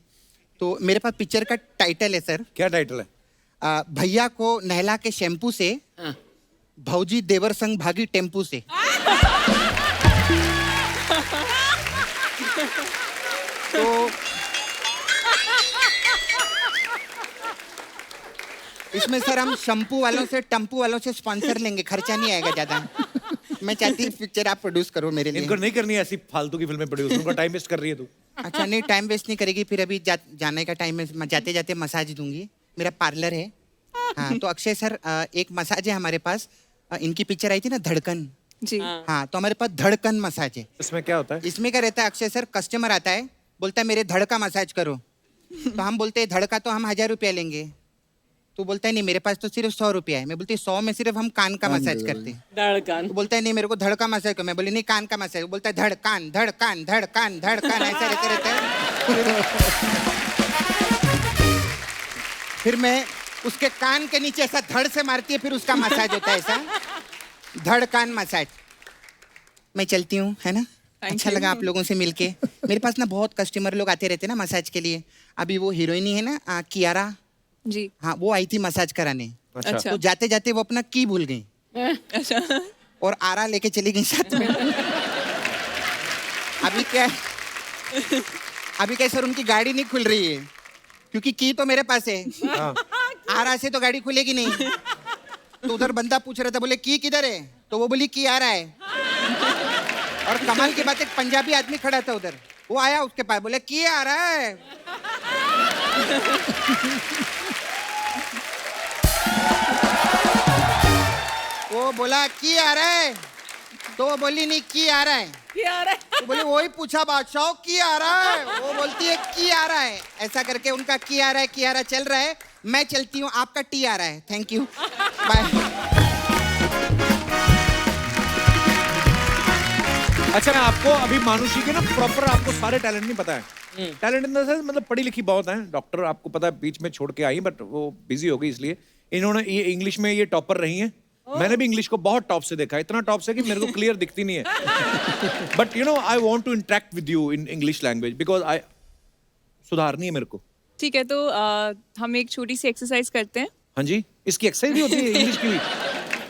तो मेरे पास पिक्चर का टाइटल है सर। क्या टाइटल है? भैया को नहला के शैम्पू से, भौजी देवर संग भागी टेम्पू से। तो इसमें सर हम शैम्पू वालों से, टम्पू वालों से स्पॉन्सर लेंगे, खर्चा नहीं आएगा ज्यादा। मैं चाहती हूँ पिक्चर आप प्रोड्यूस करो मेरे लिए। इनको नहीं करनी है ऐसी फालतू की फिल्में प्रोड्यूस, उनका टाइम वेस्ट कर रही है तू। अच्छा, नहीं टाइम वेस्ट नहीं करेगी, फिर अभी जाने का टाइम है, जाते जाते मसाज दूंगी, मेरा पार्लर है। हाँ, तो अक्षय सर एक मसाज है हमारे पास, इनकी पिक्चर आई थी ना धड़कन। जी। हाँ, तो हमारे पास धड़कन मसाज है। इसमें क्या होता है? इसमें क्या रहता है अक्षय सर, कस्टमर आता है, बोलता है मेरे धड़ का मसाज करो। तो हम बोलते हैं धड़ का तो हम 1000 रुपया लेंगे। तो बोलता है नहीं, मेरे पास तो सिर्फ 100 रुपया है। मैं बोलती 100 में सिर्फ हम कान का मसाज करते हैं। धड़कन। तो बोलता है नहीं, मेरे को धड़ का मसाज करो। मैं बोली नहीं, कान का मसाज। बोलता है धड़ कान, धड़ कान, धड़ कान, धड़ कान, ऐसा रहते रहता है। फिर मैं उसके कान के नीचे ऐसा धड़ से मारती है, फिर उसका मसाज होता है ऐसा, धड़ कान मसाज। मैं चलती हूँ, है ना? अच्छा लगा आप लोगों से मिलके। मेरे पास ना बहुत कस्टमर लोग आते रहते हैं ना मसाज के लिए। अभी वो हीरोइन है ना कियारा जी। हाँ, वो आई थी मसाज कराने। अच्छा। तो जाते जाते वो अपना की भूल गई अच्छा। और आरा लेके चली गई साथ में। अभी क्या सर, उनकी गाड़ी नहीं खुल रही है क्योंकि की तो मेरे पास है। आरा से तो गाड़ी खुलेगी नहीं। तो उधर बंदा पूछ रहा था, बोले की किधर है? तो वो बोली की आ रहा है। और कमाल की बात, एक पंजाबी आदमी खड़ा था उधर, वो आया उसके पास, बोले की आ रहा है। वो बोला की आ रहा है, तो वो बोली नहीं की आ रहा है। तो बोले वही पूछा बादशाह की आ रहा है, वो बोलती है की आ रहा है। ऐसा करके उनका की आ रहा है, की आ रहा चल रहा है। मैं चलती हूँ, आपका टी आ रहा है। Thank you, bye. अच्छा, मैं आपको अभी मानुषी के ना प्रॉपर आपको सारे टैलेंट नहीं पता है। टैलेंट इन द सेंस मतलब पढ़ी लिखी बहुत है, डॉक्टर आपको पता है बीच में छोड़ के आई, बट वो बिजी हो गई, इसलिए इन्होंने ये इंग्लिश में ये टॉपर रही हैं। मैंने भी इंग्लिश को बहुत टॉप से देखा है, इतना टॉप से कि मेरे को क्लियर दिखती नहीं है। But you know I want to interact with you in English language because I सुधारनी है मेरे को। ठीक है, तो हम एक छोटी सी एक्सरसाइज करते हैं। हाँ जी, इसकी एक्सरसाइज भी होती है इंग्लिश की भी?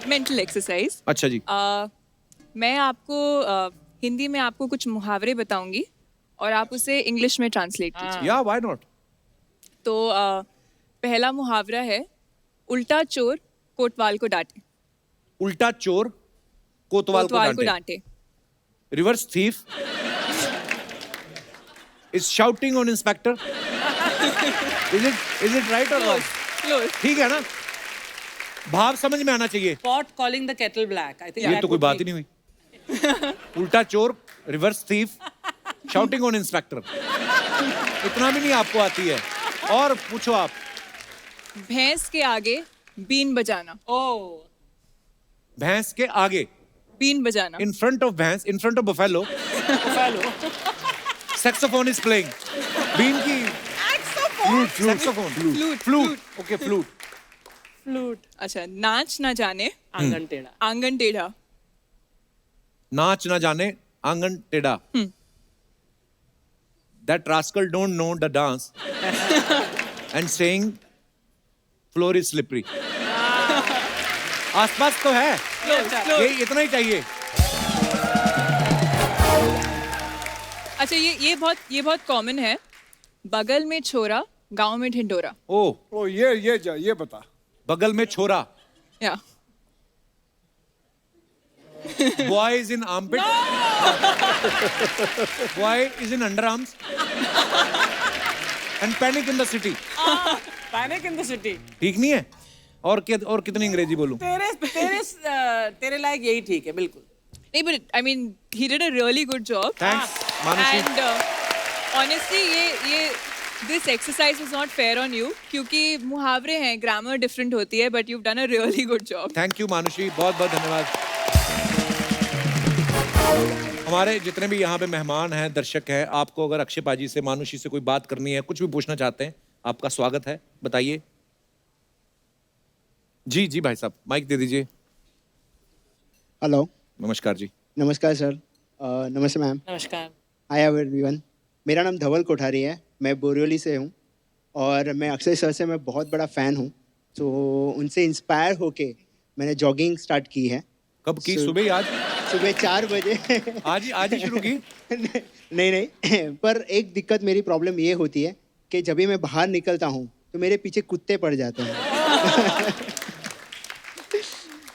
Mental exercise. अच्छा जी। मैं आपको हिंदी में आपको कुछ मुहावरे बताऊंगी और आप उसे इंग्लिश में ट्रांसलेट कीजिए। या व्हाई नॉट। तो पहला मुहावरा है, उल्टा चोर कोतवाल को डांटे। उल्टा चोर कोतवाल को डांटे। Reverse thief is shouting on inspector. Is it right और रॉन्ग? Close. ठीक है ना? भाव समझ में आना चाहिए। Pot calling the kettle black, I think ये तो कोई बात ही नहीं हुई। उल्टा चोर, reverse thief, shouting on inspector, इतना भी नहीं आपको आती है। और पूछो आप। भैंस के आगे बीन बजाना। ओह, भैंस के आगे बीन बजाना। इन फ्रंट ऑफ भैंस, in front of buffalo, saxophone is playing. बीन की saxophone, flute, okay flute. Flute. अच्छा, नाच ना जाने आंगन टेढ़ा। आंगन टेढ़ा। नाच ना जाने आंगन टेढ़ा। That rascal don't know the dance and saying floor is slippery. आसपास तो है, ये इतना ही चाहिए। अच्छा, ये बहुत कॉमन है। बगल में छोरा, गांव में ढिंडोरा। ओ ये बता। बगल में छोरा, या boy is in armpit, boy is in underarms and panic in the city. Panic in the city. ठीक नहीं है? और कितनी अंग्रेजी बोलूं? तेरे लायक यही ठीक है, बिल्कुल। नहीं, but I mean he did a really good job. Thanks, Manushi. And honestly ये this exercise was not fair on you क्योंकि मुहावरे हैं, ग्रामर डिफरेंट होती है, but you've done a really good job. Thank you Manushi, बहुत बहुत धन्यवाद। हमारे जितने भी यहाँ पे मेहमान हैं, दर्शक हैं, आपको अगर अक्षय पाजी से, मानुषी से कोई बात करनी है, कुछ भी पूछना चाहते हैं, आपका स्वागत है, बताइए। जी भाई साहब, माइक दे दीजिए। हेलो, नमस्कार जी। नमस्कार सर। नमस्ते मैम। नमस्कार। हाय एवरीवन, मेरा नाम धवल कोठारी है, मैं बोरिवली से हूँ और मैं अक्षय सर से मैं बहुत बड़ा फ़ैन हूँ। तो उनसे इंस्पायर होके मैंने जॉगिंग स्टार्ट की है। कब की? सुबह ही? आज सुबह 4 बजे। आज ही शुरू की? नहीं पर एक दिक्कत, मेरी प्रॉब्लम ये होती है कि जब भी मैं बाहर निकलता हूँ तो मेरे पीछे कुत्ते पड़ जाते हैं।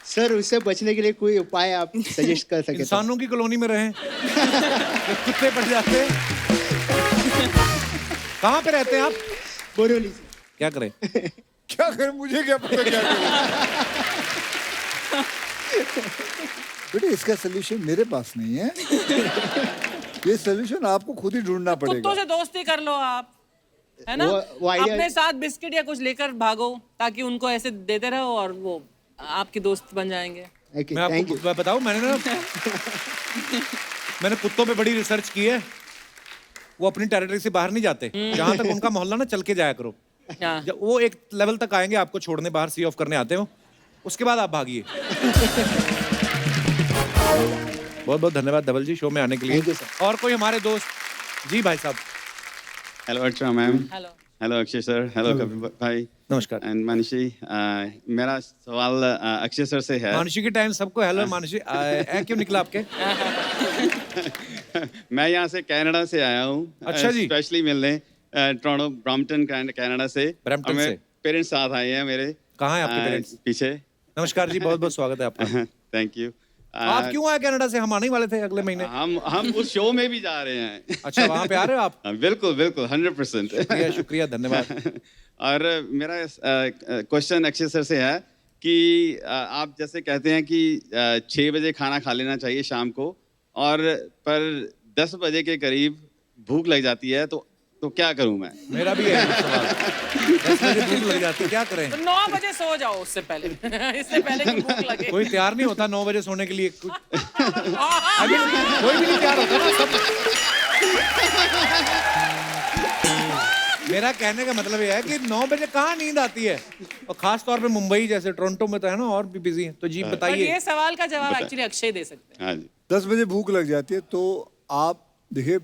सर, उससे बचने के लिए कोई उपाय आप सजेस्ट कर सके? इंसानों की कॉलोनी में रहें। कुत्ते पड़ जाते हैं। कहाँ पे रहते हैं आप? बोरिवली से। क्या करें? क्या करें, मुझे क्या पता क्या करें। बेटे, इसका सोल्यूशन मेरे पास नहीं है। ये सोल्यूशन आपको खुद ही ढूंढना पड़ेगा। कुत्तों से दोस्ती कर लो आप, है ना? वो आइडिया अपने साथ बिस्किट या कुछ लेकर भागो ताकि उनको ऐसे देते रहो और वो आपके दोस्त बन जाएंगे। Okay, मैं आपको बताऊं, मैंने कुत्तों पे बड़ी रिसर्च की है। वो अपनी टेरिटरी से बाहर नहीं जाते। जहां तक उनका मोहल्ला ना, चल के जाया करो। जब वो एक लेवल तक आएंगे, आपको छोड़ने बाहर सी ऑफ करने आते हो, उसके बाद आप भागिए। बहुत बहुत धन्यवाद धवल जी, शो में आने के लिए। और कोई हमारे दोस्त? जी भाई साहब। Hello Archana ma'am. Hello Akshay sir. Hello Kapil भाई। नमस्कार। एंड मानुषी, मेरा सवाल अक्षय सर से है। मानुषी के टाइम सबको हेलो मानुषी क्यों निकला आपके? मैं यहाँ से कनाडा से आया हूँ। अच्छा जी। स्पेशली मिलने टोरंटो, ब्रैम्पटन, कनाडा से। ब्रैम्पटन से। पेरेंट्स साथ आए हैं मेरे। कहाँ हैं आपके पेरेंट्स? पीछे। नमस्कार जी, बहुत बहुत स्वागत है आपका। Thank you. आप क्यों आए कनाडा से? हम आने वाले थे अगले महीने। हम उस शो में भी जा रहे हैं। अच्छा, वहाँ पे आ रहे हो आप? बिल्कुल 100%। शुक्रिया, धन्यवाद। और मेरा क्वेश्चन अक्षय सर से है कि आप जैसे कहते हैं कि 6 बजे खाना खा लेना चाहिए शाम को, और पर 10 बजे के करीब भूख लग जाती है, तो क्या करूं मैं? मेरा भी है सवाल। 10 बजे भूख लग जाती है, क्या करें? तो 9 बजे सो जाओ उससे पहले। इससे पहले कि भूख लगे। कोई तैयार नहीं होता 9 बजे सोने के लिए। कोई भी नहीं तैयार होता ना, सब। मेरा कहने का मतलब ये है कि 9 बजे कहाँ नींद आती है, और खास तौर पे मुंबई जैसे टोरंटो में तो है ना, और भी बिजी है। तो जी बताइए। ये सवाल का जवाब एक्चुअली अक्षय दे सकते हैं। 10 बजे भूख लग जाती है तो आप देखिए,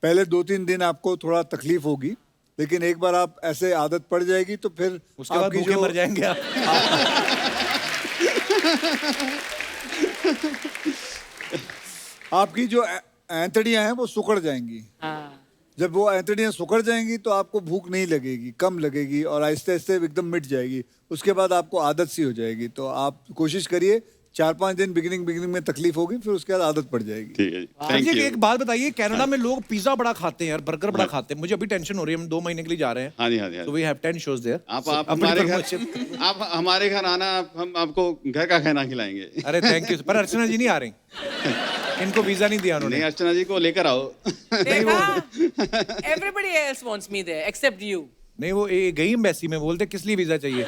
पहले 2-3 दिन आपको थोड़ा तकलीफ होगी, लेकिन एक बार आप ऐसे आदत पड़ जाएगी तो फिर उसके बाद भूखे मर जाएंगे आप। आपकी जो एंतड़ियां हैं वो सुकड़ जाएंगी। जब वो एंतड़ियां सुकड़ जाएंगी तो आपको भूख नहीं लगेगी, कम लगेगी, और आहिस्ते आहिस्ते एकदम मिट जाएगी। उसके बाद आपको आदत सी हो जाएगी। तो आप कोशिश करिए 4-5 दिन बिगिनिंग में तकलीफ होगी, फिर उसके बाद आदत पड़ जाएगी। ठीक है जी, थैंक थैंक यू। यू। एक बात बताइए, कनाडा में लोग पिज्जा बड़ा खाते हैं यार, बर्गर बड़ा खाते हैं। मुझे अभी टेंशन हो रही है, हम 2 महीने के लिए जा रहे हैं। हाँ जी, हाँ जी, हाँ तो जी। We have 10 shows there. आप हमारे घर आना, हम आपको घर का खाना खिलाएंगे। अरे थैंक यू। पर अर्चना जी नहीं आ रही, इनको वीजा नहीं दिया उन्होंने। नहीं, अर्चना जी को लेकर आओ। Everybody else wants me there except you. नहीं, वो गई एम्बेसी में, बोलते किस लिए वीजा चाहिए।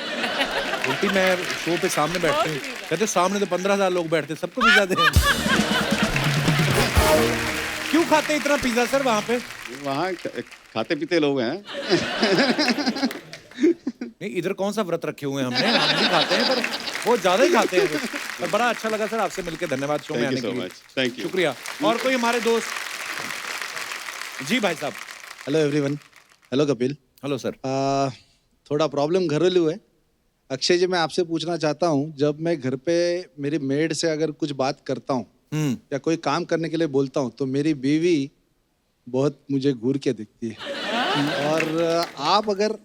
बोलती मैं शो पे सामने बैठते हैं, कहते सामने तो 15,000 लोग बैठते, सबको वीजा दे। क्यों खाते हैं इतना पिज्जा सर वहाँ पे? वहाँ खाते पीते लोग हैं। नहीं, इधर कौन सा व्रत रखे हुए हैं हमने, हम भी खाते हैं, पर वो ज्यादा ही खाते हैं। पर बड़ा अच्छा लगा सर आपसे मिलकर, धन्यवाद शो में थैंक आने यू के सो लिए। Much, thank you. शुक्रिया। और कोई हमारे दोस्त? जी भाई साहब। Hello everyone. Hello Kapil. Hello sir. थोड़ा प्रॉब्लम घरेलू है। अक्षय जी, मैं आपसे पूछना चाहता हूँ, जब मैं घर पे मेरी मेड से अगर कुछ बात करता हूँ या कोई काम करने के लिए बोलता हूँ, तो मेरी बीवी बहुत मुझे घूर के दिखती है। और आप अगर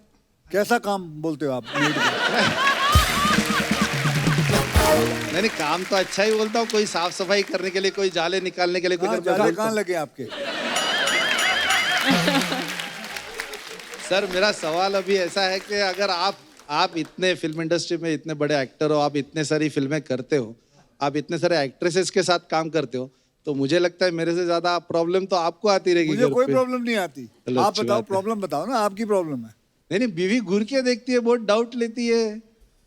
कैसा काम बोलते हो आप मेड को? नहीं, काम तो अच्छा ही बोलता हूँ। कोई साफ सफाई करने के लिए, कोई जाले निकालने के लिए, कोई जाले कहाँ लगे आपके? सर, मेरा सवाल अभी ऐसा है कि अगर आप इतने फिल्म इंडस्ट्री में इतने बड़े एक्टर हो, आप इतने सारी फिल्में करते हो, आप इतने सारे एक्ट्रेसेस के साथ काम करते हो, तो मुझे लगता है मेरे से ज्यादा प्रॉब्लम तो आपको आती रहेगी। मुझे कोई प्रॉब्लम नहीं आती। चलो, आप अच्छी बताओ, बात है। प्रॉब्लम बताओ ना, आपकी प्रॉब्लम है। नहीं, बीवी घूर के देखती है, बहुत डाउट लेती है,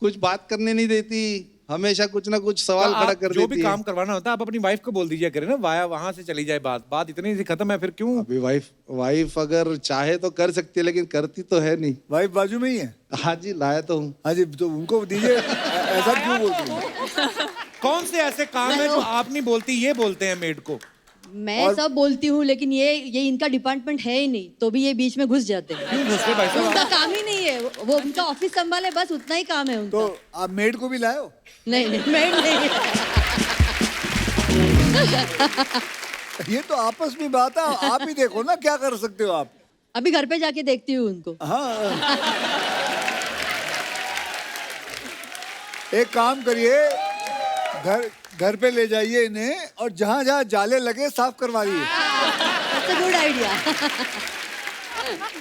कुछ बात करने नहीं देती, हमेशा कुछ ना कुछ सवाल तो खड़ा आप कर जो देती भी है। काम करवाना होता है आप अपनी वाइफ को बोल दीजिए करें ना, वहां से चली जाए बात इतनी सी खत्म है, फिर क्यों? अभी वाइफ अगर चाहे तो कर सकती है, लेकिन करती तो है नहीं। वाइफ बाजू में ही है? हाँ जी, लाया तो हूँ। हाँ जी, तो उनको दीजिए। ऐसा क्यों बोलती है? कौन से ऐसे काम है जो आप नहीं बोलती, ये बोलते हैं मेड को? मैं सब बोलती हूँ, लेकिन ये इनका डिपार्टमेंट है ही नहीं, तो भी ये बीच में घुस जाते हैं। क्यों घुसते भाई साहब? उनका काम ही नहीं है, वो उनका ऑफिस संभाले, बस उतना ही काम है उनका। तो आप मेड को भी लाए हो? नहीं, मेड नहीं। ये तो आपस में बात है, आप ही देखो ना क्या कर सकते हो आप। अभी घर पे जाके देखती हूँ उनको। हाँ, एक काम करिए, घर पे ले जाइए इन्हें, और जहाँ जहाँ जाले लगे साफ करवाइए। That's a good idea.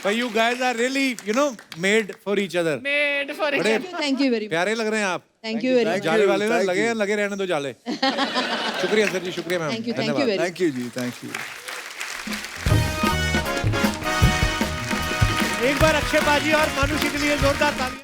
But you guys are really, you know, made for each other. Made for each बड़े other. Thank you very much. प्यारे लग रहे हैं आप। Thank you very much. जाले वाले ना Thank लगे you. लगे रहने दो जाले। शुक्रिया सर जी, शुक्रिया ma'am. Thank you very much. Thank you ji, thank you. एक बार अक्षय बाजी और मानुषी के लिए जोरदार तालियां।